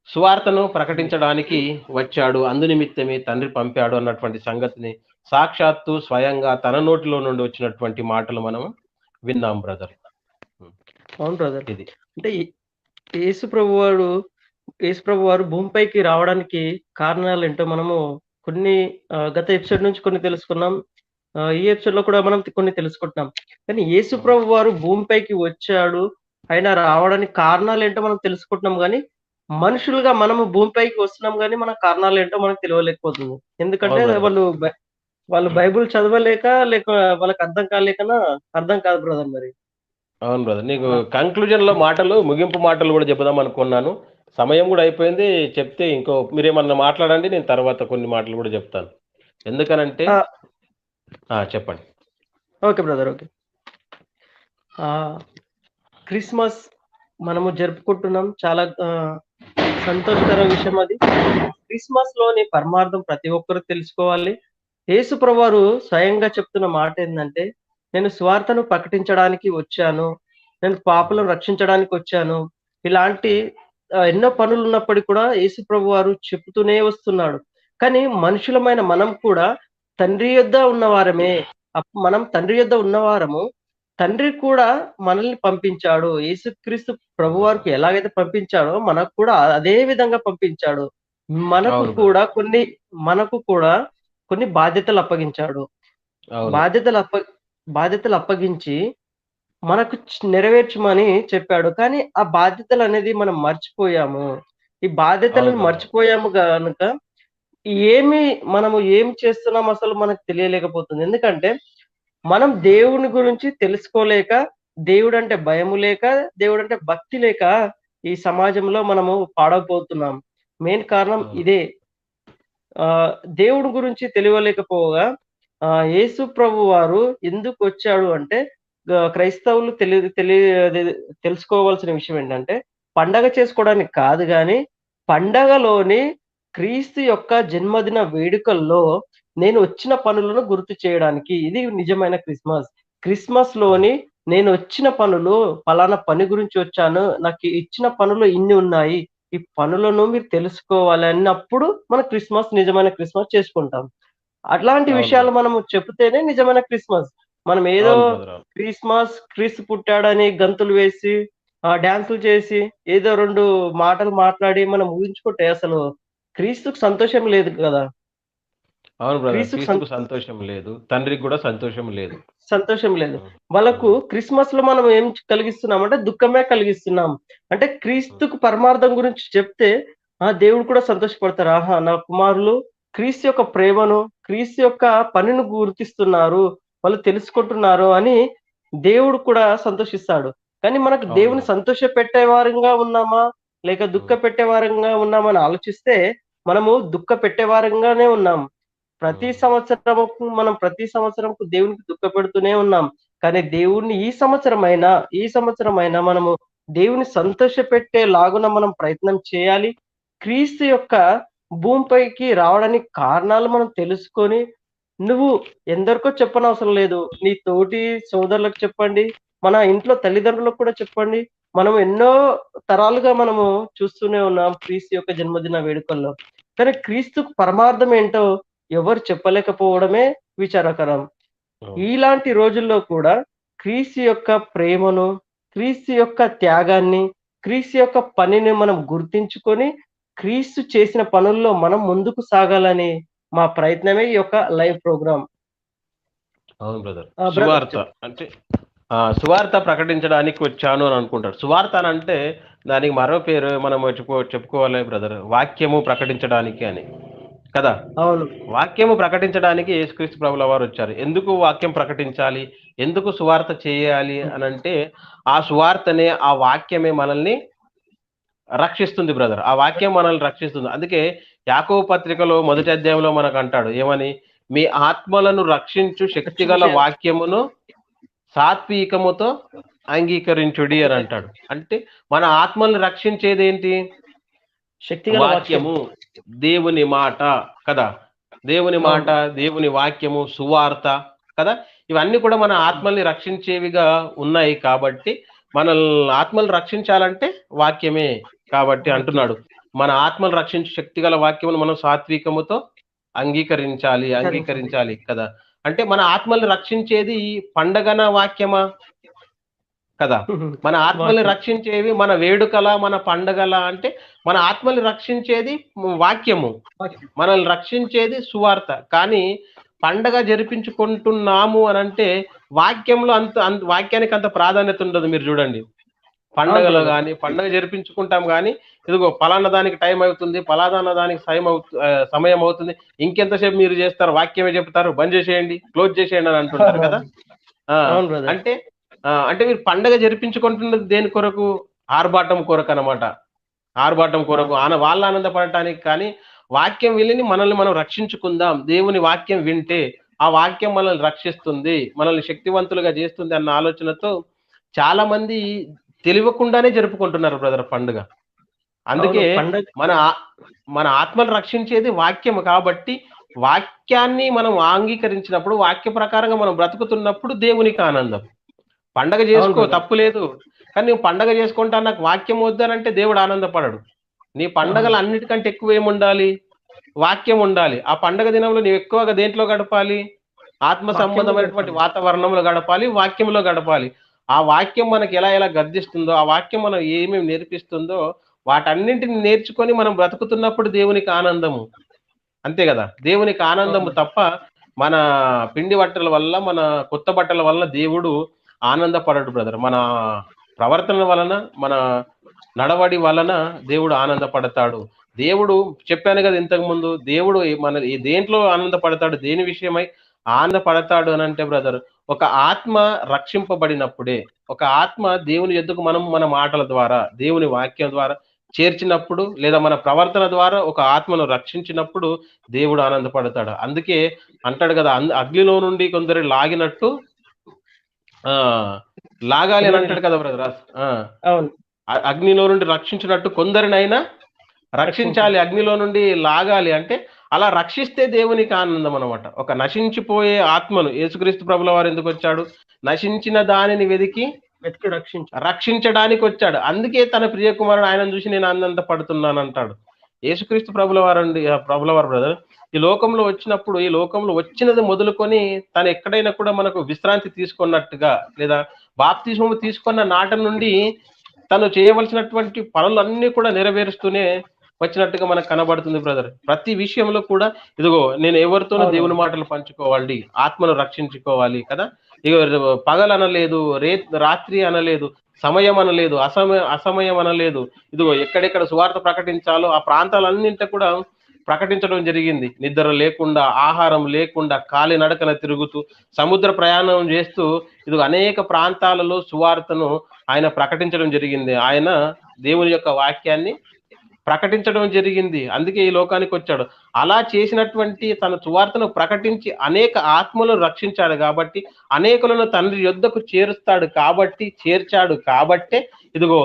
సువార్తను ప్రకటించడానికి వచ్చాడు. అందునిమిత్తమే తండ్రి పంపాడు అన్నటువంటి సంగతిని సాక్షాత్తు స్వయంగా తన నోటిలో నుండి వచ్చినటువంటి మాటలు మనం విన్నాం బ్రదర్. అవును బ్రదర్. ఇది. అంటే యేసు ప్రభు వారు భూమిపైకి రావడానికి కారణాలేంటో మనము కొన్ని గత ఎపిసోడ్ నుంచి కొన్ని తెలుసుకున్నాం. ఈ ఎపిసోడ్‌లో కూడా మనం కొన్ని తెలుసుకుంటున్నాం. కానీ యేసు ప్రభు వారు భూమిపైకి వచ్చాడు. ఆయన రావడానికి కారణాలేంటో మనం తెలుసుకుంటున్నాం గానీ, మనుషులుగా మనము భూమిపైకి వస్తున్నాం గానీ, మన కారణాలేంటో మనకు తెలవలేకపోతుంది. ఎందుకంటే అవును బ్రదర్. వాళ్ళు బైబుల్ చదవలేక, లేక వాళ్ళకి అర్థం కాదు బ్రదర్ మరి. అవును బ్రదర్. నీకు కంక్లూజన్‌లో మాటలు, ముగింపు మాటలు గూడా చెబుదాం అనుకున్నాను. సమయం గూడా అయిపోయింది. చెప్తే మీరేమన్నా మాట్లాడండి. నేను తర్వాత కొన్ని మాటలు గూడా చెప్తాను. ఎందుకనంటే చెప్పండి. Okay brother. ఓకే. క్రిస్మస్ మనము జరుపుకుంటున్నాం. చాలా సంతోషకర విషయం అది. క్రిస్మస్‌లోని పరమార్థం ప్రతి ఒక్కరు తెలుసుకోవాలి. యేసు ప్రభువారు స్వయంగా చెప్తున్న మాట ఏందంటే, నేను సువార్తను ప్రకటించడానికి వచ్చాను. నేను పాపులను రక్షించడానికి వచ్చాను. ఇలాంటి ఎన్నో పనులున్నప్పటికి కూడా యేసు ప్రభువారు చెప్తూనే వస్తున్నాడు. కానీ మనుషులమైన మనం కూడా తండ్రి యొద్ద ఉన్నవారమే. మనం తండ్రి యొద్ద ఉన్నవారము. తండ్రి కూడా మనల్ని పంపించాడు. యేసుక్రీస్తు ప్రభువారికి ఎలాగైతే పంపించాడో మనకు కూడా అదే విధంగా పంపించాడు. మనకు అవును కూడా కొన్ని బాధ్యతలు అప్పగించాడు. అవును. బాధ్యతలు అప్పగించి మనకు నెరవేర్చమని చెప్పాడు. కానీ ఆ బాధ్యతలనేది మనం మర్చిపోయాము. ఈ బాధ్యతలను అవును. మర్చిపోయాము గనుక మనము ఏమి చేస్తున్నాం అసలు మనకు తెలియలేకపోతుంది. ఎందుకంటే మనం దేవుని గురించి తెలుసుకోలేక, దేవుడంటే భయము లేక, దేవుడంటే భక్తి లేక ఈ సమాజంలో మనము పాడైపోతున్నాం. మెయిన్ కారణం అవును. ఇదే. దేవుడి గురించి తెలియలేకపోగా యేసు ప్రభువారు ఎందుకొచ్చాడు అంటే క్రైస్తవులు తెలుసుకోవాల్సిన విషయం ఏంటంటే, పండగ చేసుకోవడానికి కాదు గానీ, పండగలోని క్రీస్తు యొక్క జన్మదిన వేడుకల్లో నేను వచ్చిన పనులను గుర్తు చేయడానికి. ఇది నిజమైన క్రిస్మస్. క్రిస్మస్‌లోని నేనొచ్చిన పనులు పలానా పని గురించి వచ్చాను. నాకు ఇచ్చిన పనులు ఇన్ని ఉన్నాయి. ఈ పనులను మీరు తెలుసుకోవాలి అన్నప్పుడు మన నిజమైన క్రిస్మస్ చేసుకుంటాం. అట్లాంటి అవును విషయాలు బ్రదర్. మనము చెప్తేనే నిజమైన క్రిస్మస్. మనం ఏదో అవును బ్రదర్. అవును. క్రీస్తు పుట్టాడని గంతులు వేసి, డాన్సులు చేసి, ఏదో 2 మాటలు మాట్లాడి మనం ఊహించుకుంటే అసలు క్రీస్తుకు సంతోషం లేదు గదా! అవును బ్రదర్. క్రీస్తుకు సం క్రీస్తుకు సంతోషం లేదు. తండ్రికి గూడా సంతోషం లేదు. సంతోషం లేదు. హ్మ్. వాళ్ళకు హ్మ్. క్రిస్మస్‌లో మనం ఏం కలిగిస్తున్నామంటే దుఃఖమే కలిగిస్తున్నాం. అంటే హ్మ్. క్రీస్తుకు పరమార్థం గురించి చెప్తే దేవుడు కూడా సంతోషపడతారు. ఆహా! నా కుమారులు క్రీస్తు యొక్క ప్రేమను, క్రీస్తు యొక్క పనిని గుర్తిస్తున్నారు. వాళ్ళు తెలుసుకుంటున్నారు అని దేవుడు కూడా సంతోషిస్తాడు. కానీ మనకు అవును దేవుని బ్రదర్. సంతోషపెట్టే వారంగా ఉన్నామా? లేక హ్మ్. దుఃఖపెట్టే వారంగా ఉన్నామా అని ఆలోచిస్తే మనము దుఃఖపెట్టే వారంగానే ఉన్నాం. హ్మ్. ప్రతి సంవత్సరంకు దేవునికి దుఃఖపెడుతూనే ఉన్నాం. కానీ దేవుడిని ఈ సంవత్సరమైనా మనము దేవుని సంతోషపెట్టేలాగున మనం ప్రయత్నం చేయాలి. క్రీస్తు యొక్క భూమిపైకి రావడానికి కారణాలు మనం తెలుసుకొని, నువ్వు ఎందరికో చెప్పనవసరం లేదు. నీ తోటి సోదరులకు చెప్పండి. మన ఇంట్లో తల్లిదండ్రులకు కూడా చెప్పండి. మనం ఎన్నో తరాలుగా మనము చూస్తూనే ఉన్నాం క్రీస్తు యొక్క జన్మదిన వేడుకల్లో. కానీ క్రీస్తుకు పరమార్థం ఏంటో ఎవరు చెప్పలేకపోవడమే విచారకరం. అవును. ఇలాంటి రోజుల్లో కూడా క్రీస్తు యొక్క ప్రేమను, క్రీస్తు యొక్క త్యాగాన్ని, క్రీస్తు యొక్క పనిని మనం గుర్తించుకొని, క్రీస్తు చేసిన పనుల్లో మనం ముందుకు సాగాలని మా ప్రయత్నమే ఈ యొక్క లైవ్ ప్రోగ్రామ్. అవును బ్రదర్. బ్రదర్ సువార్త అంటే సువార్త ప్రకటించడానికి వచ్చాను అని అనుకుంటారు. సువార్త అనంటే దానికి మరో పేరు మనం చెప్పుకోవాలి బ్రదర్. వాక్యము ప్రకటించడానికి అని. కదా. అవును. వాక్యము ప్రకటించడానికి యేసుక్రీస్తు ప్రభుల వారు వచ్చారు. ఎందుకు వాక్యం ప్రకటించాలి, ఎందుకు సువార్త చేయాలి అని అంటే, ఆ సువార్తనే, ఆ వాక్యమే మనల్ని రక్షిస్తుంది బ్రదర్. ఆ వాక్యం మనల్ని రక్షిస్తుంది. అందుకే యాకోబు పత్రికలో మొదటి అధ్యాయంలో మనకు అంటాడు ఏమని, మీ ఆత్మలను రక్షించు శక్తిగల రక్షించే వాక్యమును సాత్వికముతో అంగీకరించుడి అని అంటాడు. అంటే మన ఆత్మల్ని రక్షించేది ఏంటి? శక్తిగల వాక్యం. వాక్యము, దేవుని మాట కదా. దేవుని మాట, అవును. దేవుని వాక్యము, సువార్త కదా. ఇవన్నీ కూడా మన ఆత్మల్ని రక్షించేవిగా ఉన్నాయి కాబట్టి, ఆత్మలు రక్షించాలంటే వాక్యమే కాబట్టి వాక్యం. అంటున్నాడు. మన ఆత్మలు రక్షించే శక్తిగల వాక్యమును మనం సాత్వికముతో అంగీకరించాలి, ధరించాలి. అంగీకరించాలి కదా. అంటే మన ఆత్మల్ని రక్షించేది పండగన వాక్యమా? కదా. మన ఆత్మల్ని వాక్యం. రక్షించేవి మన వేడుకల, మన పండగల అంటే, మన ఆత్మల్ని రక్షించేది వాక్యము. వాక్యం. మనల్ని రక్షించేది సువార్త. కానీ పండగ జరిపించుకుంటున్నాము అనంటే వాక్యంలో వాక్యానికి అంత ప్రాధాన్యత ఉండదు. మీరు చూడండి. అవును పండగలో బ్రదర్. గాని, పండగ జరిపించుకుంటాం గానీ, ఇదిగో పలానా దానికి టైం అవుతుంది, పలానా దానికి సమయం అవుతుంది. ఇంకెంతసేపు మీరు చేస్తారు? వాక్యమే చెప్తారు. బంద్ చేసేయండి, క్లోజ్ చేసేయండి అని అంటుంటారు కదా. ఆ! అవును బ్రదర్. అంటే అంటే మీరు పండగ జరిపించుకుంటున్నది దేని కొరకు? ఆర్భాటం కొరకనమాట. ఆర్భాటం కొరకు వాళ్ళు ఆనందపడటానికి కానీ, వాక్యం విని మనల్ని మనం రక్షించుకుందాం. దేవుని వాక్యం వింటే, ఆ వాక్యం మనల్ని రక్షిస్తుంది, మనల్ని శక్తివంతులుగా చేస్తుంది అన్న ఆలోచనతో చాలా మంది తెలియకుండానే జరుపుకుంటున్నారు బ్రదర్ పండుగ. అవును. అందుకే పండగ మన మన ఆత్మను రక్షించేది వాక్యము కాబట్టి, వాక్యాన్ని మనం అంగీకరించినప్పుడు, వాక్య ప్రకారంగా మనం బ్రతుకుతున్నప్పుడు దేవునికి ఆనందం. పండగ అవును చేసుకో బ్రదర్. తప్పు లేదు. కానీ నువ్వు పండగ చేసుకుంటా నాకు వాక్యం వద్దనంటే దేవుడు ఆనందపడడు. నీ పండగలు అన్నిటికంటే ఎక్కువ ఏముండాలి? వాక్యం ఉండాలి. ఆ పండగ దినంలో నీవు ఎక్కువగా దేంట్లో గడపాలి? ఆత్మ వాక్యంలో సంబంధమైనటువంటి గడపాలి. వాతావరణంలో గడపాలి, వాక్యంలో గడపాలి. ఆ వాక్యం మనకి ఎలా ఎలా గద్దిస్తుందో, ఆ వాక్యం మనం ఏమేమి నేర్పిస్తుందో, వాటన్నింటిని నేర్చుకొని మనం బ్రతుకుతున్నప్పుడు దేవునికి ఆనందము. అంతే గదా. దేవునికి ఆనందము అవును. తప్ప, మన పిండి బట్టల వల్ల, మన కొత్త బట్టల వల్ల దేవుడు ఆనందపడడు బ్రదర్. మన ప్రవర్తన వలన, మన నడవడి వలన దేవుడు ఆనందపడతాడు. దేవుడు చెప్పాను గదా ఇంతకుముందు, దేవుడు దేంట్లో ఆనందపడతాడు, దేని విషయమై ఆనందపడతాడు అనంటే బ్రదర్, ఒక ఆత్మ రక్షింపబడినప్పుడే, ఒక ఆత్మ దేవుని యొద్దకు మనం మన మాటల ద్వారా, దేవుని వాక్యం ద్వారా చేర్చినప్పుడు, లేదా మన ప్రవర్తన ద్వారా ఒక ఆత్మను రక్షించినప్పుడు దేవుడు ఆనందపడతాడు. అందుకే అంటాడు గదా, అగ్నిలో నుండి కొందరు లాగినట్టు ఆ! లాగాలి అని కొందరిని అంటాడు కదా బ్రదర్. ఆ! అవును. అగ్నిలో నుండి రక్షించినట్టు కొందరినైనా రక్షించాలి. రక్షించాలి. అగ్నిలో నుండి లాగాలి అంటే, అలా రక్షిస్తే దేవునికి ఆనందం అన్నమాట. ఒక నశించిపోయే ఆత్మను యేసుక్రీస్తు ప్రభుల వారు ఎందుకొచ్చాడు? నశించిన దానిని వెదికి వెతికి రక్షించు. రక్షించడానికి వచ్చాడు. అందుకే తన ప్రియ కుమారుడు ఆయనను చూసి నేను ఆనందపడుతున్నానంటాడు. యేసుక్రీస్తు ప్రభుల వారు బ్రదర్, ఈ లోకంలో వచ్చినప్పుడు, ఈ లోకంలో వచ్చినది మొదలుకొని తను ఎక్కడైనా కూడా మనకు విశ్రాంతి తీసుకున్నట్టుగా, లేదా బాప్తిస్మము తీసుకున్న నాటి నుండి తను చేయవలసినటువంటి పనులన్నీ కూడా నెరవేరుస్తూనే వచ్చినట్టుగా మనకు కనబడుతుంది బ్రదర్. ప్రతి విషయంలో కూడా ఇదిగో నేను ఎవరితోనూ దేవుని అవునవును. మాటలు పంచుకోవాలి, ఆత్మను రక్షించుకోవాలి కదా. ఇగో పగలనలేదు, రాత్రి అనలేదు, సమయం అనలేదు, అసమయం అనలేదు. ఇదిగో ఎక్కడెక్కడ సువార్త ప్రకటించాలో ఆ ప్రాంతాలన్నింట కూడా ప్రకటించడం జరిగింది. నిద్ర లేకుండా, ఆహారం లేకుండా, కాలినడకన తిరుగుతూ, సముద్ర ప్రయాణం చేస్తూ, ఇదిగో అనేక ప్రాంతాలలో సువార్తను ఆయన ప్రకటించడం జరిగింది. ఆయన దేవుని యొక్క వాక్యాన్ని ప్రకటించడం జరిగింది. అందుకే ఈ లోకానికొచ్చాడు. అలా చేసినటువంటి తన సువార్తను ప్రకటించి అనేక ఆత్మలను రక్షించాడు గాబట్టి, అనేకులను తండ్రి యొద్దకు చేర్చాడు కాబట్టే, ఇదిగో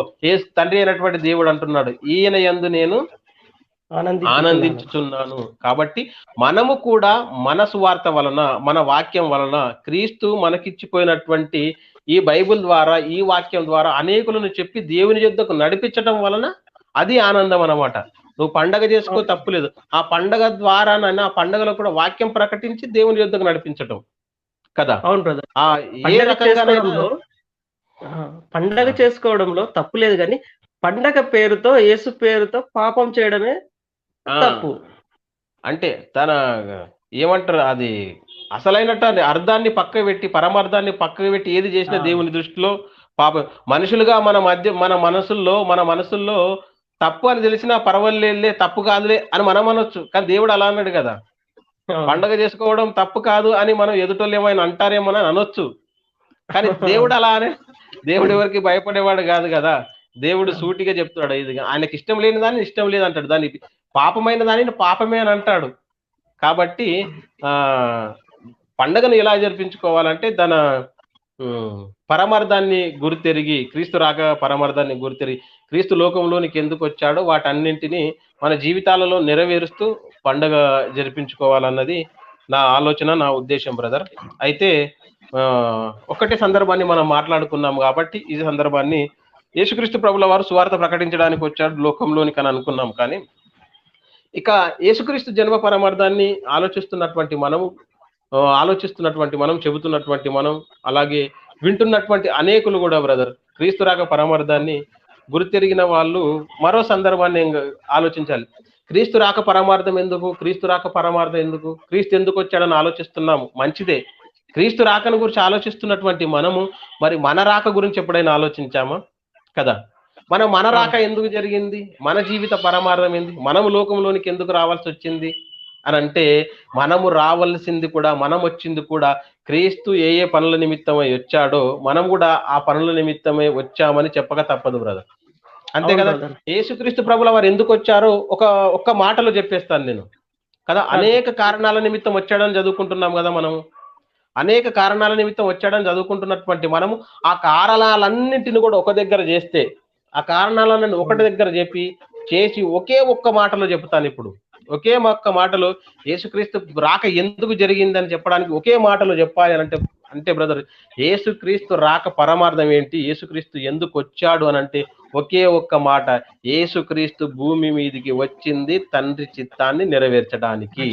తండ్రి అయినటువంటి దేవుడు అంటున్నాడు, ఈయన యందు నేను ఆనందించుచున్నాను. ఆనందించుచున్నాను. కాబట్టి మనము కూడా మన సువార్త వలన, మన వాక్యం వలన, క్రీస్తు మనకిచ్చిపోయినటువంటి ఈ బైబిల్ ద్వారా, ఈ వాక్యం ద్వారా అనేకులను చెప్పి దేవుని యొద్దకు నడిపించటం వలన అది ఆనందం అన్నమాట. నువ్వు పండగ చేసుకో అవును. తప్పులేదు. ఆ పండగ ద్వారానైనా, ఆ పండగలో కూడా వాక్యం ప్రకటించి దేవుని యొద్దకు నడిపించటం కదా. అవును బ్రదర్. ఆ ఏ పండగ రకంగానైనా చేసుకోవడంలో పండగ ఆ! చేసుకోవడంలో తప్పు లేదు గానీ, పండగ పేరుతో, యేసు పేరుతో పాపం చేయడమే ఆ! తప్పు. అంటే ఏమంటారు అది, అర్థాన్ని పక్కకు పెట్టి, పరమార్థాన్ని పక్కకు పెట్టి ఏది చేసినా ఆ! దేవుని దృష్టిలో పాపం. మనుషులుగా మన మనసుల్లో తప్పు అని తెలిసినా పర్వాలేదులే, తప్పు కాదులే అని మనం అనొచ్చు. కానీ దేవుడు అలా అన్నాడు కదా. పండగ చేసుకోవడం తప్పు కాదు అని మనం ఎదుటోళ్ళు ఏమైనా అంటారేమో అని అనొచ్చు. కానీ దేవుడు అలా అనే, దేవుడు ఎవరికి భయపడేవాడు కాదు కదా. దేవుడు సూటిగా చెప్తాడు, ఇది ఆయనకి ఇష్టం లేని దాన్ని ఇష్టం లేదంటాడు, దాన్ని పాపమైన దానిని పాపమే అని అంటాడు. కాబట్టి ఆ పండగను ఎలా జరిపించుకోవాలంటే తన పరమార్థాన్ని గుర్తెరిగి, క్రీస్తు రాక పరమార్థాన్ని గుర్తెరిగి, క్రీస్తు లోకంలోనికి ఎందుకు వచ్చాడో వాటన్నింటినీ మన జీవితాలలో నెరవేరుస్తూ పండగ జరిపించుకోవాలన్నది నా ఆలోచన, నా ఉద్దేశం బ్రదర్. అయితే ఒకటే సందర్భాన్ని మనం మాట్లాడుకున్నాం కాబట్టి ఈ సందర్భాన్ని యేసుక్రీస్తు ప్రభుల వారు సువార్త ప్రకటించడానికి వచ్చాడు లోకంలోనికి అని అనుకున్నాం. కానీ ఇక యేసుక్రీస్తు జన్మ పరమార్థాన్ని ఆలోచిస్తున్నటువంటి మనం చెబుతున్నటువంటి మనం, అలాగే వింటున్నటువంటి అనేకులు కూడా బ్రదర్ క్రీస్తు రాక పరమార్థాన్ని గుర్తెరిగిన వాళ్ళు మరో సందర్భాన్ని ఆలోచించాలి. క్రీస్తు రాక పరమార్థం ఎందుకు, క్రీస్తు రాక పరమార్థం ఎందుకు, క్రీస్తు ఎందుకు వచ్చాడని ఆలోచిస్తున్నాము, మంచిదే. క్రీస్తు రాకను గురించి ఆలోచిస్తున్నటువంటి మనము మరి మన రాక గురించి ఎప్పుడైనా ఆలోచించామా కదా. మన రాక ఎందుకు జరిగింది, మన జీవిత పరమార్థం ఏంది, మనము లోకంలోనికి ఎందుకు రావాల్సి వచ్చింది అని అంటే, మనము రావాల్సింది కూడా, మనం వచ్చింది కూడా క్రీస్తు ఏ ఏ పనుల నిమిత్తమై వచ్చాడో మనం కూడా ఆ పనుల నిమిత్తమై వచ్చామని చెప్పక తప్పదు బ్రదర్. అంతే కదా. యేసుక్రీస్తు ప్రభుల వారు ఎందుకు వచ్చారో ఒక్క మాటలో చెప్పేస్తాను నేను కదా. అనేక కారణాల నిమిత్తం వచ్చాడని చదువుకుంటున్నాం కదా. మనము అనేక కారణాల నిమిత్తం వచ్చాడని చదువుకుంటున్నటువంటి మనము ఆ కారణాలన్నింటిని కూడా ఒక దగ్గర చేస్తే, ఆ కారణాలను ఒకటి దగ్గర చేసి ఒకే ఒక్క మాటలో చెప్తాను. ఇప్పుడు ఒకే ఒక్క మాటలో యేసుక్రీస్తు రాక ఎందుకు జరిగిందని చెప్పడానికి ఒకే మాటలో చెప్పాలి అని అంటే బ్రదర్, యేసుక్రీస్తు రాక పరమార్థం ఏంటి, యేసుక్రీస్తు ఎందుకు వచ్చాడు అని అంటే ఒకే ఒక్క మాట, యేసుక్రీస్తు భూమి మీదికి వచ్చింది తండ్రి చిత్తాన్ని నెరవేర్చడానికి.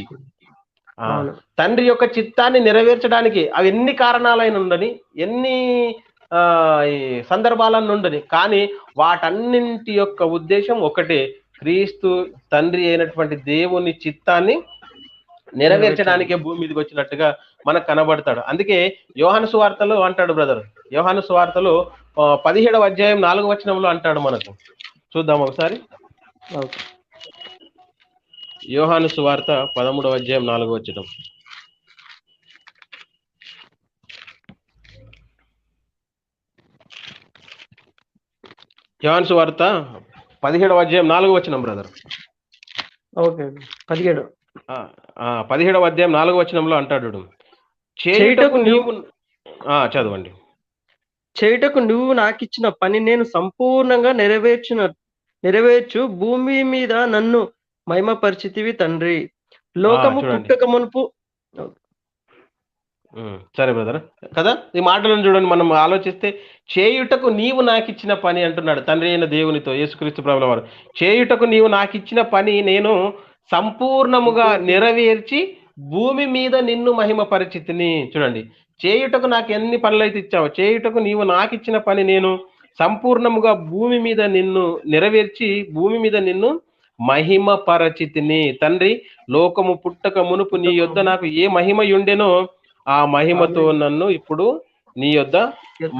తండ్రి యొక్క చిత్తాన్ని నెరవేర్చడానికి. అవి ఎన్ని కారణాలైన ఉండని, ఎన్ని సందర్భాలను ఉండని, కానీ వాటన్నింటి యొక్క ఉద్దేశం ఒకటే, క్రీస్తు తండ్రి అయినటువంటి దేవుని చిత్తాన్ని నెరవేర్చడానికే భూమి మీదకి వచ్చినట్టుగా మనకు కనబడతాడు. అందుకే యోహాను సువార్తలో అంటాడు బ్రదర్, యోహాను సువార్తలో 17వ అధ్యాయం 4వ వచనంలో అంటాడు. మనకు చూద్దాం ఒకసారి. యోహాను సువార్త 13వ అధ్యాయం 4వ వచనం. యోహాను సువార్త 17వ అధ్యాయం 4వ వచనం బ్రదర్. 17వ అధ్యాయం 4వ వచనంలో అంటాడు, చేయుటకు నీవు చదవండి. చేయుటకు నువ్వు నాకిచ్చిన పని నేను సంపూర్ణంగా నెరవేర్చు భూమి మీద నన్ను మహిమపరిచితివి తండ్రి, లోకము పుట్టక మునుపు. సరే బ్రదర్ కదా. ఈ మాటలను చూడండి, మనం ఆలోచిస్తే చేయుటకు నీవు నాకిచ్చిన పని అంటున్నాడు తండ్రి అయిన దేవునితో యేసుక్రీస్తు ప్రభుల వారు. చేయుటకు నీవు నాకిచ్చిన పని నేను సంపూర్ణముగా నెరవేర్చి భూమి మీద నిన్ను మహిమపరిచితిని. చూడండి, చేయుటకు నాకు ఎన్ని పనులైతే ఇచ్చావు, చేయుటకు నీవు నాకిచ్చిన పని నేను సంపూర్ణముగా భూమి మీద నిన్ను నెరవేర్చి భూమి మీద నిన్ను మహిమపరచితిని. తండ్రి, లోకము పుట్టక మునుపు నీ యొద్ద నాకు ఏ మహిమ ఉండెనో ఆ మహిమతో నన్ను ఇప్పుడు నీ యొద్ద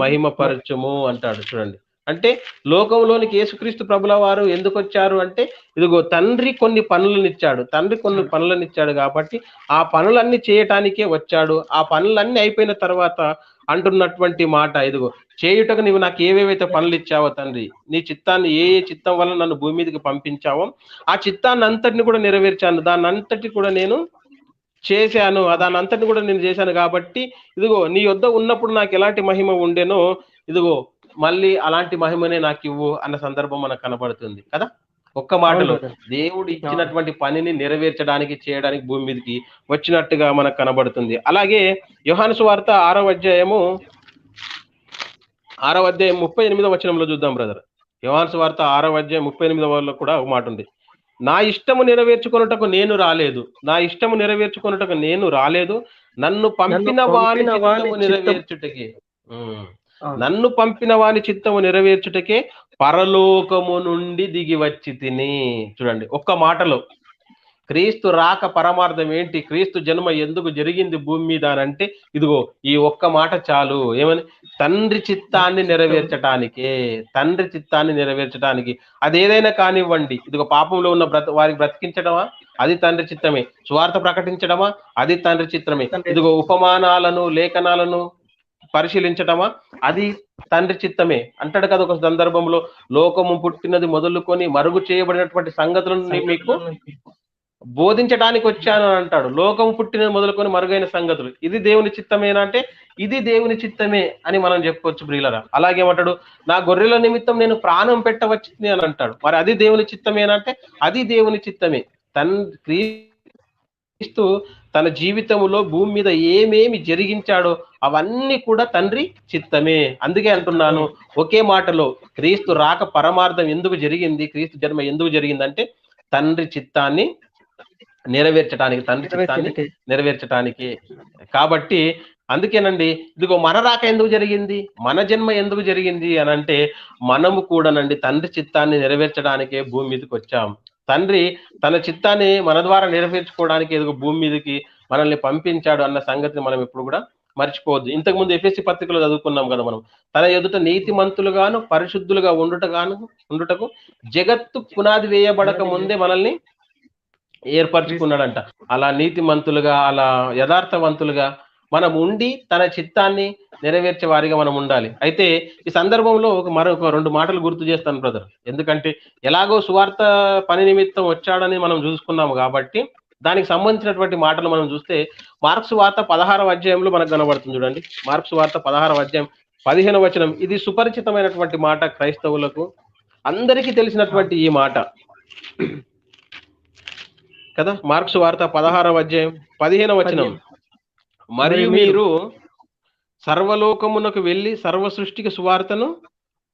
మహిమపరచుము అంటాడు. చూడండి, అంటే లోకంలోనికి యేసుక్రీస్తు ప్రభుల వారు ఎందుకు వచ్చారు అంటే, ఇదిగో తండ్రి కొన్ని పనులను ఇచ్చాడు కాబట్టి ఆ పనులన్నీ చేయటానికే వచ్చాడు. ఆ పనులన్నీ అయిపోయిన తర్వాత అంటున్నటువంటి మాట, ఇదిగో చేయుటకు నీవు నాకు ఏవేవైతే పనులు ఇచ్చావో తండ్రి, నీ చిత్తాన్ని ఏ చిత్తం వల్ల నన్ను భూమి మీదకి పంపించావో ఆ చిత్తాన్ని అంతటిని కూడా నెరవేర్చాను, దాన్ని అంతటి కూడా నేను చేశాను, దాని అంతటిని కూడా నేను చేశాను. కాబట్టి ఇదిగో నీ యొద్ద ఉన్నప్పుడు నాకు ఎలాంటి మహిమ ఉండేనో ఇదిగో మళ్ళీ అలాంటి మహిమనే నాకు ఇవ్వు అన్న సందర్భం మనకు కనబడుతుంది కదా. ఒక్క మాటలో దేవుడు ఇచ్చినటువంటి పనిని నెరవేర్చడానికి చేయడానికి భూమి మీదకి వచ్చినట్టుగా మనకు కనబడుతుంది. అలాగే యోహాను సువార్త 6వ అధ్యాయం 38వ వచనంలో చూద్దాం బ్రదర్. యోహాను సువార్త 6వ అధ్యాయం 38వ కూడా ఒక మాట ఉంది, నా ఇష్టము నెరవేర్చుకొనుటకు నేను రాలేదు, నా ఇష్టము నెరవేర్చుకొనుటకు నేను రాలేదు, నన్ను పంపిన వాని చిత్తము నెరవేర్చుటకే, నన్ను పంపిన వాని చిత్తము నెరవేర్చుటకే పరలోకము నుండి దిగి వచ్చి తిని. చూడండి, ఒక్క మాటలో క్రీస్తు రాక పరమార్థం ఏంటి, క్రీస్తు జన్మ ఎందుకు జరిగింది భూమి మీద అని అంటే ఇదిగో ఈ ఒక్క మాట చాలు. ఏమని? తండ్రి చిత్తాన్ని నెరవేర్చటానికే, తండ్రి చిత్తాన్ని నెరవేర్చడానికి. అది ఏదైనా కానివ్వండి, ఇదిగో పాపంలో ఉన్న వారికి బ్రతికించడమా, అది తండ్రి చిత్తమే. స్వార్థ ప్రకటించడమా, అది తండ్రి చిత్తమే. ఇదిగో ఉపమానాలను లేఖనాలను పరిశీలించటమా, అది తండ్రి చిత్తమే. అంటాడు కదా ఒక సందర్భంలో, లోకము పుట్టినది మొదలుకొని మరుగు చేయబడినటువంటి సంగతులను మీకు బోధించడానికి వచ్చాను అని అంటాడు. లోకము పుట్టినది మొదలుకొని మరుగైన సంగతులు, ఇది దేవుని చిత్తమేనా అంటే ఇది దేవుని చిత్తమే అని మనం చెప్పుకోవచ్చు ప్రియులరా. అలాగేమంటాడు, నా గొర్రెల నిమిత్తం నేను ప్రాణం పెట్టవచ్చింది అని అంటాడు. మరి అది దేవుని చిత్తమేనా అంటే అది దేవుని చిత్తమే. క్రీస్తు తన జీవితంలో భూమి మీద ఏమేమి జరిగించాడో అవన్నీ కూడా తండ్రి చిత్తమే. అందుకే అంటున్నాను ఒకే మాటలో, క్రీస్తు రాక పరమార్థం ఎందుకు జరిగింది, క్రీస్తు జన్మ ఎందుకు జరిగిందంటే తండ్రి చిత్తాన్ని నెరవేర్చడానికి, తండ్రి చిత్తాన్ని నెరవేర్చడానికి. కాబట్టి అందుకేనండి, ఇదిగో మన రాక ఎందుకు జరిగింది, మన జన్మ ఎందుకు జరిగింది అని అంటే మనము కూడానండి తండ్రి చిత్తాన్ని నెరవేర్చడానికే భూమి మీదకి వచ్చాం. తండ్రి తన చిత్తాన్ని మన ద్వారా నెరవేర్చుకోవడానికి ఎదుగు భూమి మీదకి మనల్ని పంపించాడు అన్న సంగతిని మనం ఎప్పుడు కూడా మర్చిపోవద్దు. ఇంతకుముందు ఎఫెసీ పత్రికలో చదువుకున్నాం కదా మనం, తన ఎదుట నీతిమంతులుగాను పరిశుద్ధులుగా ఉండుటకు జగత్తు పునాది వేయబడక ముందే మనల్ని ఏర్పరచుకున్నాడంట. అలా నీతిమంతులుగా, అలా యథార్థవంతులుగా మనం ఉండి తన చిత్తాన్ని నెరవేర్చే వారిగా మనం ఉండాలి. అయితే ఈ సందర్భంలో మరొక 2 మాటలు గుర్తు చేస్తాను బ్రదర్. ఎందుకంటే ఎలాగో సువార్త పని నిమిత్తం వచ్చాడని మనం చూసుకున్నాము కాబట్టి దానికి సంబంధించినటువంటి మాటలు మనం చూస్తే మార్క్స్ వార్త 16వ అధ్యాయంలో మనకు కనబడుతుంది చూడండి. మార్క్స్ వార్త 16వ అధ్యాయం 15వ వచనం. ఇది సుపరిచితమైనటువంటి మాట, క్రైస్తవులకు అందరికీ తెలిసినటువంటి ఈ మాట కదా. మార్క్స్ వార్త 16వ అధ్యాయం 15వ వచనం. మరియు మీరు సర్వలోకమునకు వెళ్ళి సర్వ సృష్టికి సువార్తను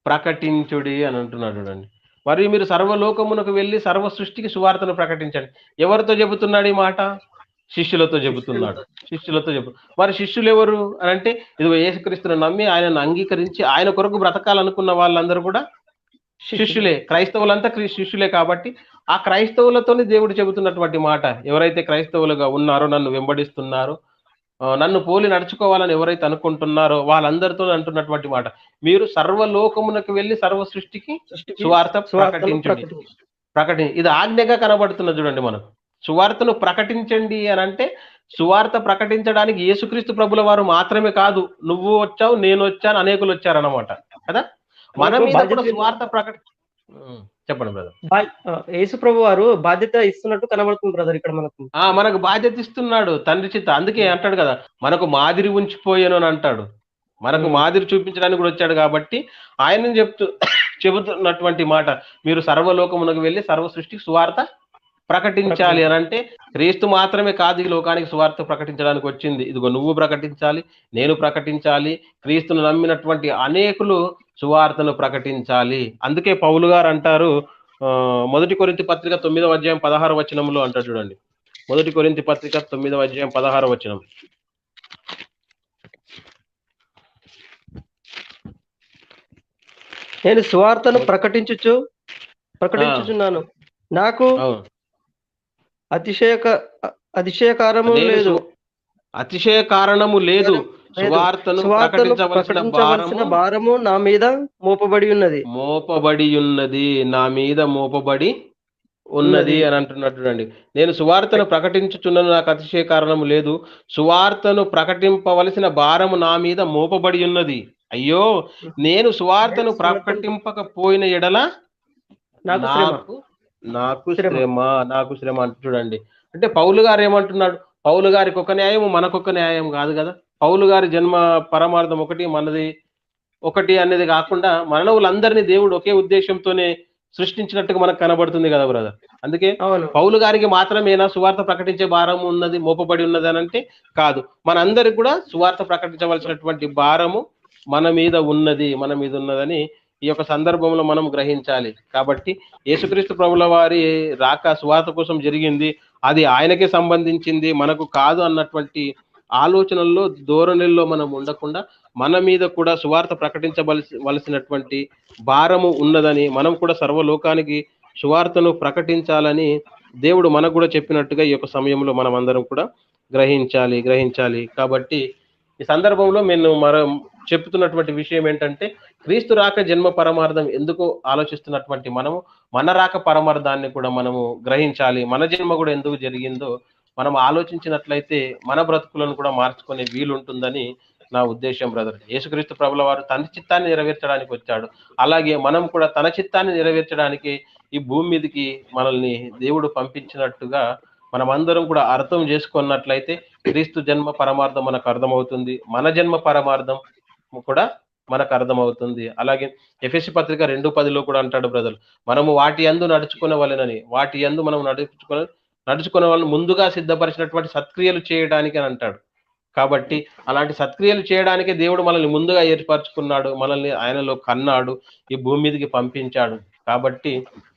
ప్రకటించుడి అని అంటున్నాడు చూడండి. మరియు మీరు సర్వలోకమునకు వెళ్ళి సర్వ సృష్టికి సువార్తను ప్రకటించండి. ఎవరితో చెబుతున్నాడు ఈ మాట? శిష్యులతో చెబుతున్నాడు. మరి శిష్యులు ఎవరు అని అంటే ఇదిగో యేసుక్రీస్తును నమ్మి ఆయనను అంగీకరించి ఆయన కొరకు బ్రతకాలనుకున్న వాళ్ళందరూ కూడా శిష్యులే. క్రైస్తవులంతా శిష్యులే. కాబట్టి ఆ క్రైస్తవులతోనే దేవుడు చెబుతున్నటువంటి మాట, ఎవరైతే క్రైస్తవులుగా ఉన్నారో, నన్ను వెంబడిస్తున్నారో, నన్ను పోలి నడుచుకోవాలని ఎవరైతే అనుకుంటున్నారో వాళ్ళందరితో అంటున్నటువంటి మాట, మీరు సర్వలోకమునకు వెళ్ళి సర్వ సృష్టికి సువార్త ప్రకటించండి. ఇది ఆజ్ఞగా కనబడుతున్నది చూడండి మనకు. సువార్తను ప్రకటించండి అని అంటే సువార్త ప్రకటించడానికి యేసుక్రీస్తు ప్రభుల వారు మాత్రమే కాదు, నువ్వు వచ్చావు, నేను వచ్చాను, అనేకులు వచ్చారన్నమాట కదా. మన మీద కూడా సువార్త చెప్పండి బ్రదర్. యేసు ప్రభు వారు బాధ్యత ఇస్తున్నట్టు కనబడుతుంది బ్రదర్ ఇక్కడ మనకు బాధ్యత ఇస్తున్నాడు తండ్రి చిత్త. అందుకే అంటాడు కదా, మనకు మాదిరి ఉంచిపోయాను అని అంటాడు. మనకు మాదిరి చూపించడానికి కూడా వచ్చాడు కాబట్టి ఆయన చెబుతున్నటువంటి మాట, మీరు సర్వలోకమునకు వెళ్ళి సర్వ సృష్టికి సువార్త ప్రకటించాలి అని అంటే క్రీస్తు మాత్రమే కాదు ఈ లోకానికి సువార్త ప్రకటించడానికి వచ్చింది. ఇదిగో నువ్వు ప్రకటించాలి, నేను ప్రకటించాలి, క్రీస్తును నమ్మినటువంటి అనేకులు సువార్తను ప్రకటించాలి. అందుకే పౌలు గారు అంటారు, 1 కొరింథీ పత్రిక 9వ అధ్యాయం 16వ వచనంలో అంటారు చూడండి. 1 కొరింథీ పత్రిక 9వ అధ్యాయం 16వ వచనం. నేను సువార్తను ప్రకటించుచున్నాను, నాకు అతిశయ కారణము లేదు. సువార్తను ప్రకటించవలసిన భారము నా మీద మోపబడి ఉన్నది, నా మీద మోపబడి ఉన్నది అని అంటున్నట్టు చూడండి. నేను సువార్తను ప్రకటించుచున్నాను, నాకు అతిశయ కారణము లేదు. సువార్తను ప్రకటింపవలసిన భారము నా మీద మోపబడి ఉన్నది. అయ్యో, నేను సువార్తను ప్రకటింపకపోయిన ఎడల నాకు శ్రమ అంటు చూడండి. అంటే పౌలు గారు ఏమంటున్నాడు? పౌలు గారికి ఒక న్యాయం, మనకొక న్యాయం కాదు కదా. పౌలు గారి జన్మ పరమార్థం ఒకటి, మనది ఒకటి అనేది కాకుండా మానవులందరినీ దేవుడు ఒకే ఉద్దేశంతోనే సృష్టించినట్టుగా మనకు కనబడుతుంది కదా బ్రదర్. అందుకే పౌలు గారికి మాత్రమేనా సువార్త ప్రకటించే భారం ఉన్నది, మోపబడి ఉన్నది అని అంటే కాదు. మనందరికి కూడా సువార్త ప్రకటించవలసినటువంటి భారము మన మీద ఉన్నదని ఈ యొక్క సందర్భంలో మనం గ్రహించాలి. కాబట్టి యేసుక్రీస్తు ప్రభుల వారి రాక సువార్త కోసం జరిగింది, అది ఆయనకే సంబంధించింది, మనకు కాదు అన్నటువంటి ఆలోచనల్లో, ధోరణుల్లో మనం ఉండకుండా మన మీద కూడా సువార్త ప్రకటించవలసినటువంటి భారము ఉన్నదని, మనం కూడా సర్వలోకానికి సువార్తను ప్రకటించాలని దేవుడు మనకు కూడా చెప్పినట్టుగా ఈ యొక్క సమయంలో మనం అందరం కూడా గ్రహించాలి. కాబట్టి ఈ సందర్భంలో నేను చెప్తున్నటువంటి విషయం ఏంటంటే, క్రీస్తు రాక జన్మ పరమార్థం ఎందుకు ఆలోచిస్తున్నటువంటి మనము, మన రాక పరమార్థాన్ని కూడా మనము గ్రహించాలి. మన జన్మ కూడా ఎందుకు జరిగిందో మనం ఆలోచించినట్లయితే మన బ్రతుకులను కూడా మార్చుకునే వీలుంటుందని నా ఉద్దేశ్యం బ్రదర్. యేసుక్రీస్తు ప్రభుల వారు తన చిత్తాన్ని నెరవేర్చడానికి వచ్చాడు. అలాగే మనం కూడా తన చిత్తాన్ని నెరవేర్చడానికి ఈ భూమి మీదకి మనల్ని దేవుడు పంపించినట్టుగా మనమందరం కూడా అర్థం చేసుకున్నట్లయితే క్రీస్తు జన్మ పరమార్థం మనకు అర్థమవుతుంది. మన జన్మ పరమార్థం కూడా మనకు అర్థమవుతుంది. అలాగే ఎఫెసీ పత్రిక 2:10లో కూడా అంటాడు బ్రదర్, మనము వాటి యందు నడుచుకొనవలెనని. వాటి యందు మనం నడుచుకునే వాళ్ళని ముందుగా సిద్ధపరిచినటువంటి సత్క్రియలు చేయడానికి అని అంటాడు. కాబట్టి అలాంటి సత్క్రియలు చేయడానికే దేవుడు మనల్ని ముందుగా ఏర్పరచుకున్నాడు. మనల్ని ఆయనలో కన్నాడు. ఈ భూమి మీదకి పంపించాడు. కాబట్టి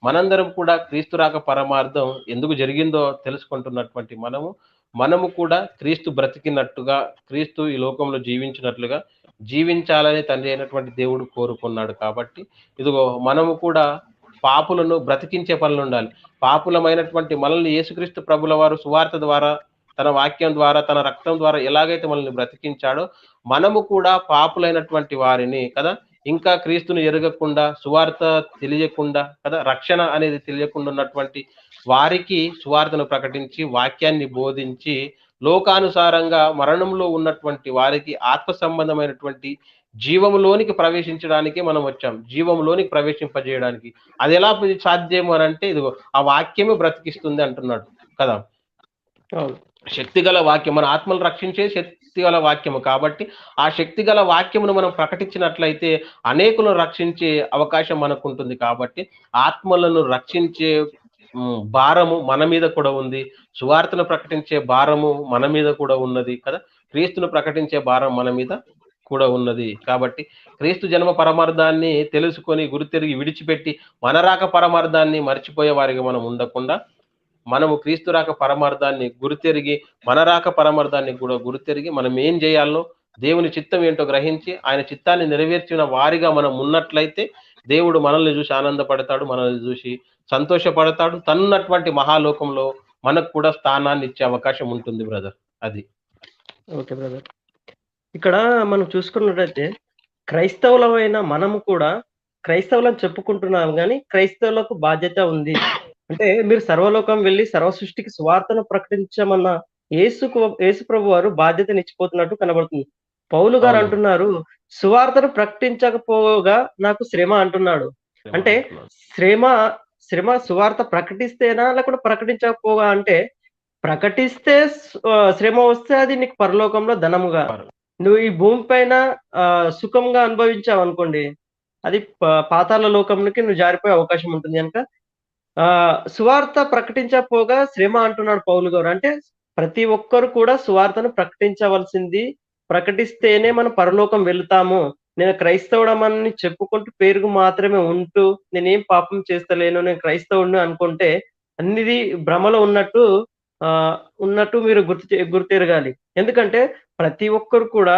మనందరం కూడా క్రీస్తు రాక పరమార్థం ఎందుకు జరిగిందో తెలుసుకుంటున్నటువంటి మనము కూడా క్రీస్తు బ్రతికినట్టుగా, క్రీస్తు ఈ లోకంలో జీవించినట్లుగా జీవించాలని తండ్రి అయినటువంటి దేవుడు కోరుకున్నాడు. కాబట్టి ఇదిగో మనము కూడా పాపులను బ్రతికించే పనులు ఉండాలి. పాపులమైనటువంటి మనల్ని యేసుక్రీస్తు ప్రభుల వారు సువార్త ద్వారా, తన వాక్యం ద్వారా, తన రక్తం ద్వారా ఎలాగైతే మనల్ని బ్రతికించాడో మనము కూడా పాపులైనటువంటి వారిని కదా, ఇంకా క్రీస్తును ఎరగకుండా, సువార్త తెలియకుండా కదా, రక్షణ అనేది తెలియకుండా ఉన్నటువంటి వారికి సువార్తను ప్రకటించి, వాక్యాన్ని బోధించి, లోకానుసారంగా మరణంలో ఉన్నటువంటి వారికి ఆత్మ సంబంధమైనటువంటి జీవములోనికి ప్రవేశించడానికే మనం వచ్చాం. జీవములోనికి ప్రవేశింపజేయడానికి. అది ఎలా సాధ్యము అని అంటే ఇదిగో ఆ వాక్యమే బ్రతికిస్తుంది అంటున్నాడు కదా. శక్తిగల వాక్యం, మన ఆత్మను రక్షించే శక్తిగల వాక్యము. కాబట్టి ఆ శక్తిగల వాక్యమును మనం ప్రకటించినట్లయితే అనేకులను రక్షించే అవకాశం మనకు ఉంటుంది. కాబట్టి ఆత్మలను రక్షించే భారము మన మీద కూడా ఉంది. సువార్తను ప్రకటించే భారము మన మీద కూడా ఉన్నది కదా. క్రీస్తును ప్రకటించే భారం మన మీద కూడా ఉన్నది. కాబట్టి క్రీస్తు జన్మ పరమార్థాన్ని తెలుసుకొని గురితెరిగి విడిచిపెట్టి మన రాక పరమార్థాన్ని మర్చిపోయే వారికి మనం ఉండకుండా, మనము క్రీస్తు రాక పరమార్థాన్ని గురితెరిగి, మన రాక పరమార్థాన్ని కూడా గురితెరిగి, మనం ఏం చేయాలో, దేవుని చిత్తం ఏంటో గ్రహించి ఆయన చిత్తాన్ని నెరవేర్చిన వారిగా మనం ఉన్నట్లయితే దేవుడు మనల్ని చూసి ఆనందపడతాడు, మనల్ని చూసి సంతోషపడతాడు. తనున్నటువంటి మహాలోకంలో మనకు కూడా స్థానాన్ని ఇచ్చే అవకాశం ఉంటుంది బ్రదర్. అది ఓకే బ్రదర్. ఇక్కడ మనం చూసుకున్నట్లయితే క్రైస్తవులమైన మనము కూడా క్రైస్తవులను చెప్పుకుంటున్నాం, కానీ క్రైస్తవులకు బాధ్యత ఉంది. అంటే మీరు సర్వలోకం వెళ్ళి సర్వ సృష్టికి సువార్తను ప్రకటించమన్న యేసు ప్రభు వారు బాధ్యతను ఇచ్చిపోతున్నట్టు కనబడుతుంది. పౌలు గారు అంటున్నారు, సువార్తను ప్రకటించకపోగా నాకు శ్రమ అంటున్నాడు. అంటే శ్రమ సువార్త ప్రకటిస్తేనా లేకుండా ప్రకటించకపోగా? అంటే ప్రకటిస్తే శ్రమ వస్తే అది నీకు పరలోకంలో ధనముగా, నువ్వు ఈ భూమి పైన సుఖంగా అనుభవించావు అనుకోండి, అది పాతాళ లోకంలోకి నువ్వు జారిపోయే అవకాశం ఉంటుంది. కనుక సువార్త ప్రకటించకపోగా శ్రమ అంటున్నాడు పౌలు గారు. అంటే ప్రతి ఒక్కరు కూడా సువార్తను ప్రకటించవలసింది. ప్రకటిస్తేనే మనం పరలోకం వెళుతాము. నేను క్రైస్తవుడమని చెప్పుకుంటూ పేరుకు మాత్రమే ఉంటూ నేనేం పాపం చేస్తలేను, నేను క్రైస్తవుడిని అనుకుంటే అన్నిది భ్రమలో ఉన్నట్టు మీరు గుర్తెరగాలి. ఎందుకంటే ప్రతి ఒక్కరు కూడా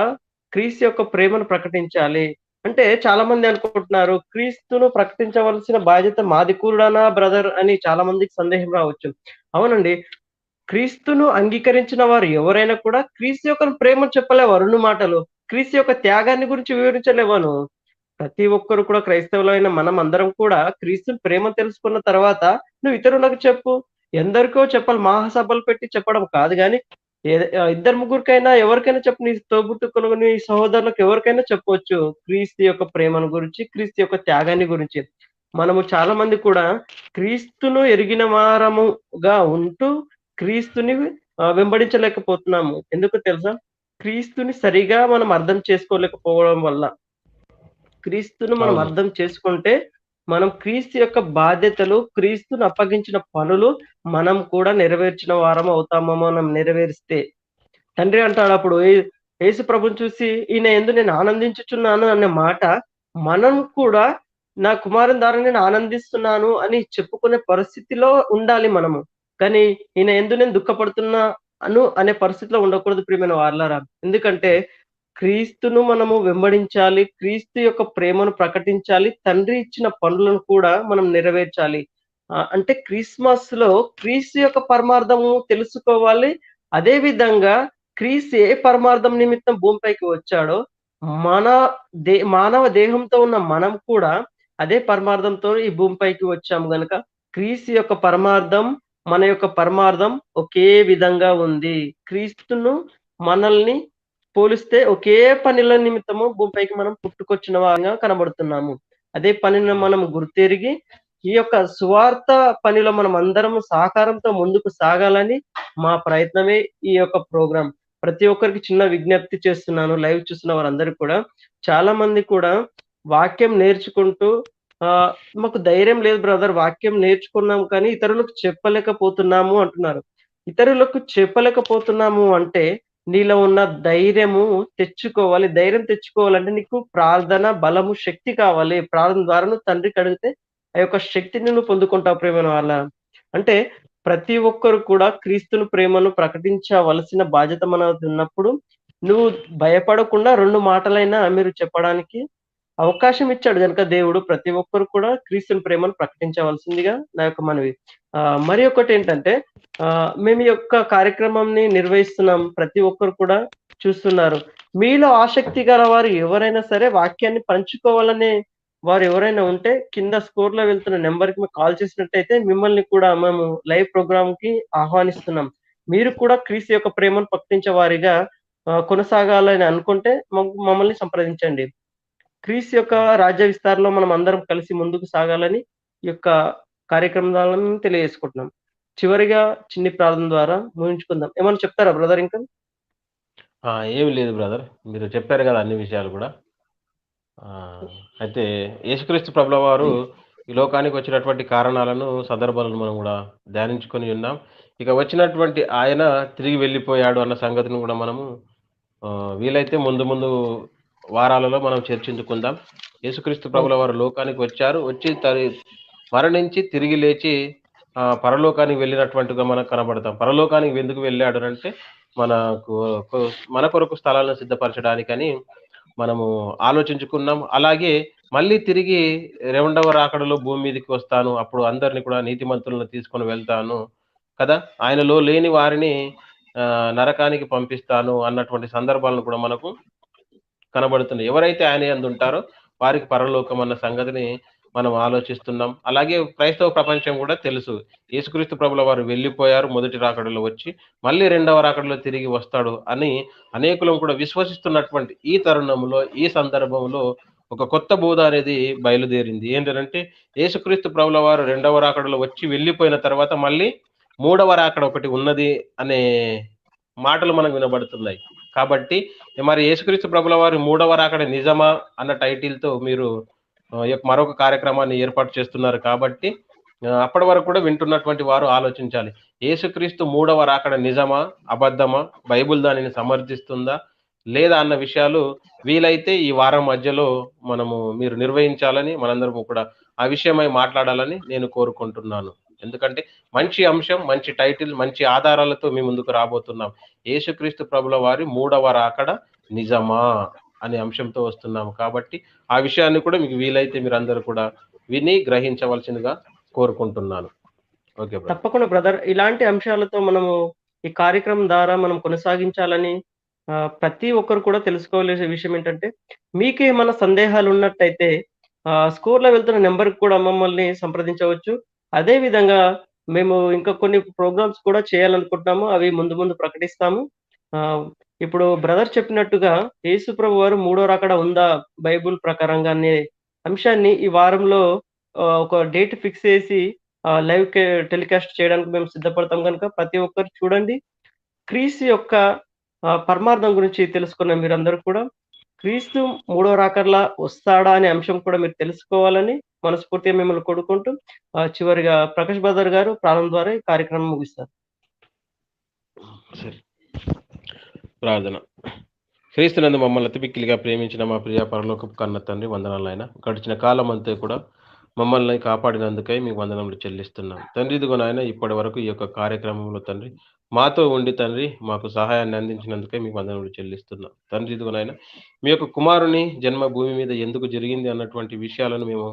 క్రీస్తు యొక్క ప్రేమను ప్రకటించాలి. అంటే చాలా మంది అనుకుంటున్నారు, క్రీస్తును ప్రకటించవలసిన బాధ్యత మాది కూడానా బ్రదర్ అని చాలా మందికి సందేహం రావచ్చు. అవునండి, క్రీస్తును అంగీకరించిన వారు ఎవరైనా కూడా క్రీస్తు యొక్క ప్రేమను చెప్పలేవారు. 2 మాటలు క్రీస్తు యొక్క త్యాగాన్ని గురించి వివరించలేవాను. ప్రతి ఒక్కరు కూడా క్రైస్తవులైన మనం అందరం కూడా క్రీస్తుని ప్రేమ తెలుసుకున్న తర్వాత నువ్వు ఇతరులకు చెప్పు. ఎందరికో చెప్పాలి, మహాసభలు పెట్టి చెప్పడం కాదు, కానీ 2-3 ఎవరికైనా చెప్పు. నీ తోబుట్టుకులకు, నీ సహోదరులకు ఎవరికైనా చెప్పవచ్చు క్రీస్తు యొక్క ప్రేమను గురించి, క్రీస్తు యొక్క త్యాగాన్ని గురించి. మనము చాలా మంది కూడా క్రీస్తును ఎరిగిన వారముగా ఉంటూ క్రీస్తుని వెంబడించలేకపోతున్నాము. ఎందుకు తెలుసా? క్రీస్తుని సరిగా మనం అర్థం చేసుకోలేకపోవడం వల్ల. క్రీస్తును మనం అర్థం చేసుకుంటే మనం క్రీస్తు యొక్క బాధ్యతలు, క్రీస్తును అప్పగించిన పనులు మనం కూడా నెరవేర్చిన వారం అవుతామో మనం నెరవేరిస్తే. తండ్రి అంటాడు అప్పుడు యేసు ప్రభుని చూసి, ఈయన యందు నేను ఆనందించుచున్నాను అనే మాట మనం కూడా నా కుమారుని ద్వారా నేను ఆనందిస్తున్నాను అని చెప్పుకునే పరిస్థితిలో ఉండాలి మనము. కానీ ఈయన యందు నేను దుఃఖపడుతున్నాను అనే పరిస్థితిలో ఉండకూడదు ప్రియమైన వారలారా. ఎందుకంటే క్రీస్తును మనము వెంబడించాలి, క్రీస్తు యొక్క ప్రేమను ప్రకటించాలి, తండ్రి ఇచ్చిన పనులను కూడా మనం నెరవేర్చాలి. అంటే క్రిస్మస్‌లో క్రీస్తు యొక్క పరమార్థము తెలుసుకోవాలి. అదే విధంగా క్రీస్తు ఏ పరమార్థం నిమిత్తం భూమిపైకి వచ్చాడో, మన మానవ దేహంతో ఉన్న మనం కూడా అదే పరమార్థంతో ఈ భూమిపైకి వచ్చాము గనక, క్రీస్తు యొక్క పరమార్థం, మన యొక్క పరమార్థం ఒకే విధంగా ఉంది. క్రీస్తును మనల్ని పోలిస్తే ఒకే పనిల నిమిత్తము భూమిపైకి మనం పుట్టుకొచ్చిన వారంగా కనబడుతున్నాము. అదే పనిని మనం గుర్తెరిగి ఈ యొక్క సువార్త పనిలో మనం అందరం సహకారంతో ముందుకు సాగాలని మా ప్రయత్నమే ఈ యొక్క ప్రోగ్రామ్. ప్రతి ఒక్కరికి చిన్న విజ్ఞప్తి చేస్తున్నాను. లైవ్ చూస్తున్న వారందరికి కూడా. చాలా మంది కూడా వాక్యం నేర్చుకుంటూ మాకు ధైర్యం లేదు బ్రదర్, వాక్యం నేర్చుకున్నాం కానీ ఇతరులకు చెప్పలేకపోతున్నాము అంటున్నారు. ఇతరులకు చెప్పలేకపోతున్నాము అంటే నీలో ఉన్న ధైర్యము తెచ్చుకోవాలి. ధైర్యం తెచ్చుకోవాలంటే నీకు ప్రార్థన, బలము, శక్తి కావాలి. ప్రార్థన ద్వారా నువ్వు తండ్రికి అడిగితే ఆ యొక్క శక్తిని నువ్వు పొందుకుంటావు ప్రియమైన వాళ్ళ. అంటే ప్రతి ఒక్కరు కూడా క్రీస్తుని ప్రేమను ప్రకటించవలసిన బాధ్యత మనది ఉన్నప్పుడు, నువ్వు భయపడకుండా 2 మాటలైనా మీరు చెప్పడానికి అవకాశం ఇచ్చాడు గనుక దేవుడు, ప్రతి ఒక్కరు కూడా క్రీస్తుని ప్రేమను ప్రకటించవలసిందిగా నా యొక్క మనవి. మరి ఒకటేంటంటే మేము ఈ యొక్క కార్యక్రమంని నిర్వహిస్తున్నాం. ప్రతి ఒక్కరు కూడా చూస్తున్నారు. మీలో ఆసక్తి గల వారు ఎవరైనా సరే వాక్యాన్ని పంచుకోవాలనే వారు ఎవరైనా ఉంటే కింద స్క్రోల్‌లో వెళ్తున్న నంబర్‌కి మీరు కాల్ చేసినట్టయితే మిమ్మల్ని కూడా మేము లైవ్ ప్రోగ్రామ్‌కి ఆహ్వానిస్తున్నాం. మీరు కూడా క్రీస్తు యొక్క ప్రేమను ప్రకటించే వారిగా కొనసాగాలని అనుకుంటే మమ్మల్ని సంప్రదించండి. క్రీస్తు యొక్క రాజ్య విస్తారంలో మనం అందరం కలిసి ముందుకు సాగాలని ఈ యొక్క కార్యక్రమాలను తెలియజేసుకుంటున్నాం. చివరిగా చిన్ని ప్రార్థన ద్వారా ముగించుకుందాం. ఏమన్నా చెప్తారా బ్రదర్ ఇంకా? ఏమి లేదు బ్రదర్. మీరు చెప్పారు గదా! అన్ని విషయాలు గూడా. అయితే యేసుక్రీస్తు ప్రభుల వారు ఈ లోకానికి వచ్చినటువంటి కారణాలను, సందర్భాలను మనం గూడా ధ్యానించుకొని ఉన్నాం. ఇక వచ్చినటువంటి ఆయన తిరిగి వెళ్ళిపోయాడు అన్న సంగతిని గూడా మనము వీలైతే ముందు ముందు వారాలలో మనం చర్చించుకుందాం. యేసుక్రీస్తు ప్రభుల వారు లోకానికి వచ్చారు. వచ్చి మరణించి తిరిగి లేచి పరలోకానికి వెళ్ళినటువంటిగా మనకు కనబడతాం. పరలోకానికి ఎందుకు వెళ్ళాడనంటే మన కొరకు స్థలాలను సిద్ధపరచడానికని మనము ఆలోచించుకున్నాం. అలాగే మళ్ళీ తిరిగి రెండవ రాకడలో భూమి మీదకి వస్తాను. అప్పుడు అందరిని కూడా నీతిమంతులను తీసుకొని వెళ్తాను కదా! ఆయనలో లేని వారిని నరకానికి పంపిస్తాను అన్నటువంటి సందర్భాలను కూడా మనకు కనబడుతున్నాయి. ఎవరైతే ఆయన యందు ఉంటారో వారికి పరలోకం అన్న సంగతిని మనం ఆలోచిస్తున్నాం. అలాగే క్రైస్తవ ప్రపంచం కూడా తెలుసు. యేసుక్రీస్తు ప్రభుల వారు వెళ్ళిపోయారు మొదటి రాకడలో వచ్చి, మళ్ళీ రెండవ రాకడలో తిరిగి వస్తాడు అని అనేకులం కూడా విశ్వసిస్తున్నటువంటి ఈ తరుణంలో, ఈ సందర్భంలో ఒక కొత్త బోధ అనేది బయలుదేరింది. ఏంటనంటే యేసుక్రీస్తు ప్రభుల వారు రెండవ రాకడలో వచ్చి వెళ్ళిపోయిన తర్వాత మళ్ళీ మూడవ రాకడ ఒకటి ఉన్నది అనే మాటలు మనకు వినబడుతున్నాయి. కాబట్టి మరి యేసుక్రీస్తు ప్రభుల వారి మూడవ రాకడ నిజమా అన్న టైటిల్‌తో మీరు మరొక కార్యక్రమాన్ని ఏర్పాటు చేస్తున్నారు కాబట్టి అప్పటి వరకు కూడా వింటున్నటువంటి వారు ఆలోచించాలి. యేసుక్రీస్తు మూడవ రాకడ నిజమా? అబద్ధమా? బైబిల్ దానిని సమర్థిస్తుందా? లేదా అన్న విషయాలు వీలైతే ఈ వారం మధ్యలో మీరు నిర్వహించాలని, మనందరము కూడా ఆ విషయమై మాట్లాడాలని నేను కోరుకుంటున్నాను. ఎందుకంటే మంచి అంశం, మంచి టైటిల్, మంచి ఆధారాలతో మీ ముందుకు రాబోతున్నాం. యేసుక్రీస్తు ప్రభుల వారి మూడవ రాకడ నిజమా అనే అంశంతో వస్తున్నాము. కాబట్టి ఆ విషయాన్ని కూడా మీకు వీలైతే మీరందరూ కూడా విని గ్రహించవలసిందిగా కోరుకుంటున్నాను. Okay brother. తప్పకుండా బ్రదర్. ఇలాంటి అంశాలతో మనము ఈ కార్యక్రమం ద్వారా మనం కొనసాగించాలని ప్రతి ఒక్కరు కూడా తెలుసుకోవాల్సిన విషయం ఏంటంటే, మీకేమన్నా సందేహాలు ఉన్నట్టయితే స్క్రోల్‌లో వెళ్తున్న నంబర్‌కి కూడా మమ్మల్ని సంప్రదించవచ్చు. అదే విధంగా మేము ఇంకా కొన్ని ప్రోగ్రామ్స్ కూడా చేయాలనుకుంటున్నాము. అవి ముందు ముందు ప్రకటిస్తాము. ఇప్పుడు బ్రదర్ చెప్పినట్టుగా యేసు ప్రభు వారు మూడో రాకడ ఉందా బైబిల్ ప్రకారంగా అనే అంశాన్ని ఈ వారంలో ఒక డేట్ ఫిక్స్ చేసి లైవ్ టెలికాస్ట్ చేయడానికి మేము సిద్ధపడతాం గనుక ప్రతి ఒక్కరు చూడండి. క్రీస్తు యొక్క పరమార్థం గురించి తెలుసుకున్న మీరందరూ కూడా క్రీస్తు మూడో రాకడలా వస్తాడా అనే అంశం కూడా మీరు తెలుసుకోవాలని మనస్ఫూర్తిగా మిమ్మల్ని కోరుకుంటూ చివరిగా ప్రకాష్ బ్రదర్ గారు ప్రారంభం ద్వారా ఈ కార్యక్రమం ముగిస్తారు. ప్రార్థన. క్రీస్తునందు మమ్మల్ని అతి మిక్కిలిగా ప్రేమించిన మా ప్రియ పరలోకపు కన్న తండ్రి, వందనాలైనా గడిచిన కాలం అంతా కూడా మమ్మల్ని కాపాడినందుకై మీకు వందనములు చెల్లిస్తున్నాం. తండ్రి, ఇదిగో నాయన ఇప్పటి వరకు ఈ యొక్క కార్యక్రమంలో తండ్రి మాతో ఉండి తండ్రి మాకు సహాయాన్ని అందించినందుకై మీకు వందనములు చెల్లిస్తున్నాం. తండ్రి, ఇదిగో నాయన మీ యొక్క కుమారుని జన్మ భూమి మీద ఎందుకు జరిగింది అన్నటువంటి విషయాలను మేము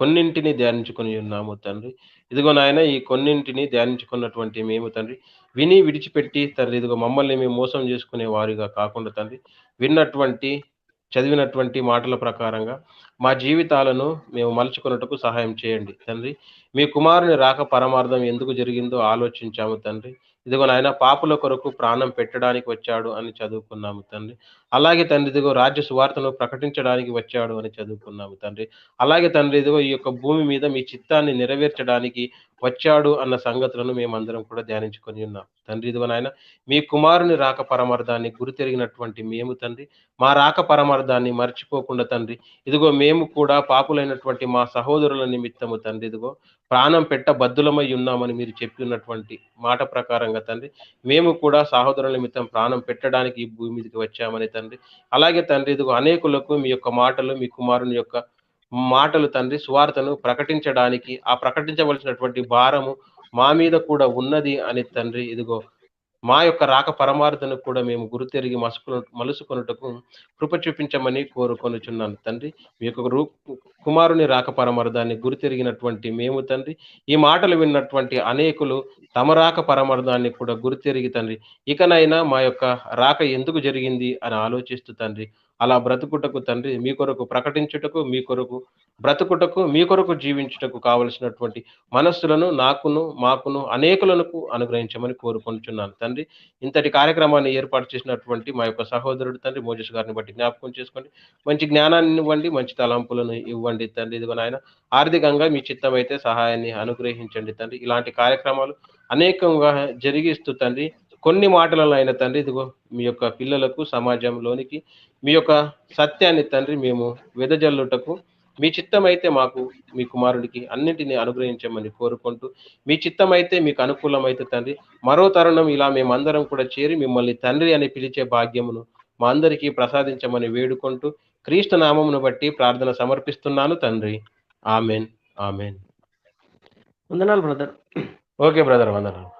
కొన్నింటిని ధ్యానించుకొని ఉన్నాము తండ్రి. ఇదిగో నాయన ఈ కొన్నింటిని ధ్యానించుకున్నటువంటి మేము తండ్రి, విని విడిచిపెట్టి తండ్రి ఇదిగో మమ్మల్ని మేము మోసం చేసుకునే వారిగా కాకుండా తండ్రి, విన్నటువంటి, చదివినటువంటి మాటల ప్రకారంగా మా జీవితాలను మేము మలుచుకొనుటకు సహాయం చేయండి తండ్రి. మీ కుమారుని రాక పరమార్థం ఎందుకు జరిగిందో ఆలోచించాము తండ్రి. ఇదిగో నాయన పాపుల కొరకు ప్రాణం పెట్టడానికి వచ్చాడు అని చదువుకున్నాము తండ్రి. అలాగే తండ్రి ఇదిగో రాజ్య సువార్తను ప్రకటించడానికి వచ్చాడు అని చదువుకున్నాము తండ్రి. అలాగే తండ్రి ఇదిగో ఈ యొక్క భూమి మీద మీ చిత్తాన్ని నెరవేర్చడానికి వచ్చాడు అన్న సంగతులను మేమందరం కూడా ధ్యానించుకొని ఉన్నాం. తండ్రి ఇదిగో నాయన మీ కుమారుని రాక పరమార్థాన్ని గురితెరిగినటువంటి మేము తండ్రి, మా రాక పరమార్థాన్ని మర్చిపోకుండా తండ్రి, ఇదిగో మేము కూడా పాపులైనటువంటి మా సహోదరుల నిమిత్తము తండ్రి ఇదిగో ప్రాణం పెట్ట బద్దులమై ఉన్నామని మీరు చెప్పి ఉన్నటువంటి మాట ప్రకారంగా తండ్రి, మేము కూడా సహోదరుల నిమిత్తం ప్రాణం పెట్టడానికి ఈ భూమి మీదకి వచ్చామని తండ్రి. అలాగే తండ్రి ఇదిగో అనేకులకు మీ యొక్క మాటలు, మీ కుమారుని యొక్క మాటలు తండ్రి సువార్తను ప్రకటించడానికి, ఆ ప్రకటించవలసినటువంటి భారము మా మీద కూడా ఉన్నది అని తండ్రి ఇదిగో మా యొక్క రాక పరమార్థను కూడా మేము గుర్తెరిగి మలుసుకొనుటకు కృప చూపించమని కోరుకొనుచున్నాను తండ్రి. మీ యొక్క కుమారుని రాక పరమార్థాన్ని గుర్తెరిగినటువంటి మేము తండ్రి, ఈ మాటలు విన్నటువంటి అనేకులు తమ రాక పరమార్థాన్ని కూడా గుర్తెరిగి తండ్రి, ఇకనైనా మా యొక్క రాక ఎందుకు జరిగింది అని ఆలోచిస్తూ తండ్రి, అలా బ్రతుకుటకు తండ్రి, మీ కొరకు ప్రకటించుటకు, మీ కొరకు బ్రతుకుటకు, మీ కొరకు జీవించుటకు కావలసినటువంటి మనస్సులను నాకును, మాకును, అనేకులకు అనుగ్రహించమని కోరుకొనుచున్నాను తండ్రి. ఇంతటి కార్యక్రమాన్ని ఏర్పాటు చేసినటువంటి మా యొక్క సహోదరుడు తండ్రి మోజెస్ గారిని బట్టి జ్ఞాపకం చేసుకోండి. మంచి జ్ఞానాన్ని ఇవ్వండి, మంచి తలంపులను ఇవ్వండి తండ్రి. ఇదిగో నాయన ఆర్థికంగా మీ చిత్తమైతే సహాయాన్ని అనుగ్రహించండి తండ్రి. ఇలాంటి కార్యక్రమాలు అనేకంగా జరిగిస్తూ తండ్రి, కొన్ని మాటలలో అయిన తండ్రి ఇదిగో మీ యొక్క పిల్లలకు సమాజంలోనికి మీ యొక్క సత్యాన్ని తండ్రి మేము వెదజల్లుటకు మీ చిత్తమైతే మాకు మీ కుమారుడికి అన్నింటినీ అనుగ్రహించమని కోరుకుంటూ, మీ చిత్తమైతే మీకు అనుకూలమైతే తండ్రి, మరో తరుణం ఇలా మేమందరం కూడా చేరి మిమ్మల్ని తండ్రి అని పిలిచే భాగ్యమును మా అందరికీ ప్రసాదించమని వేడుకుంటూ, క్రీస్తు నామమును బట్టి ప్రార్థన సమర్పిస్తున్నాను తండ్రి. ఆమెన్. ఆమెన్. వందనాలు బ్రదర్. ఓకే బ్రదర్, వందనాలు.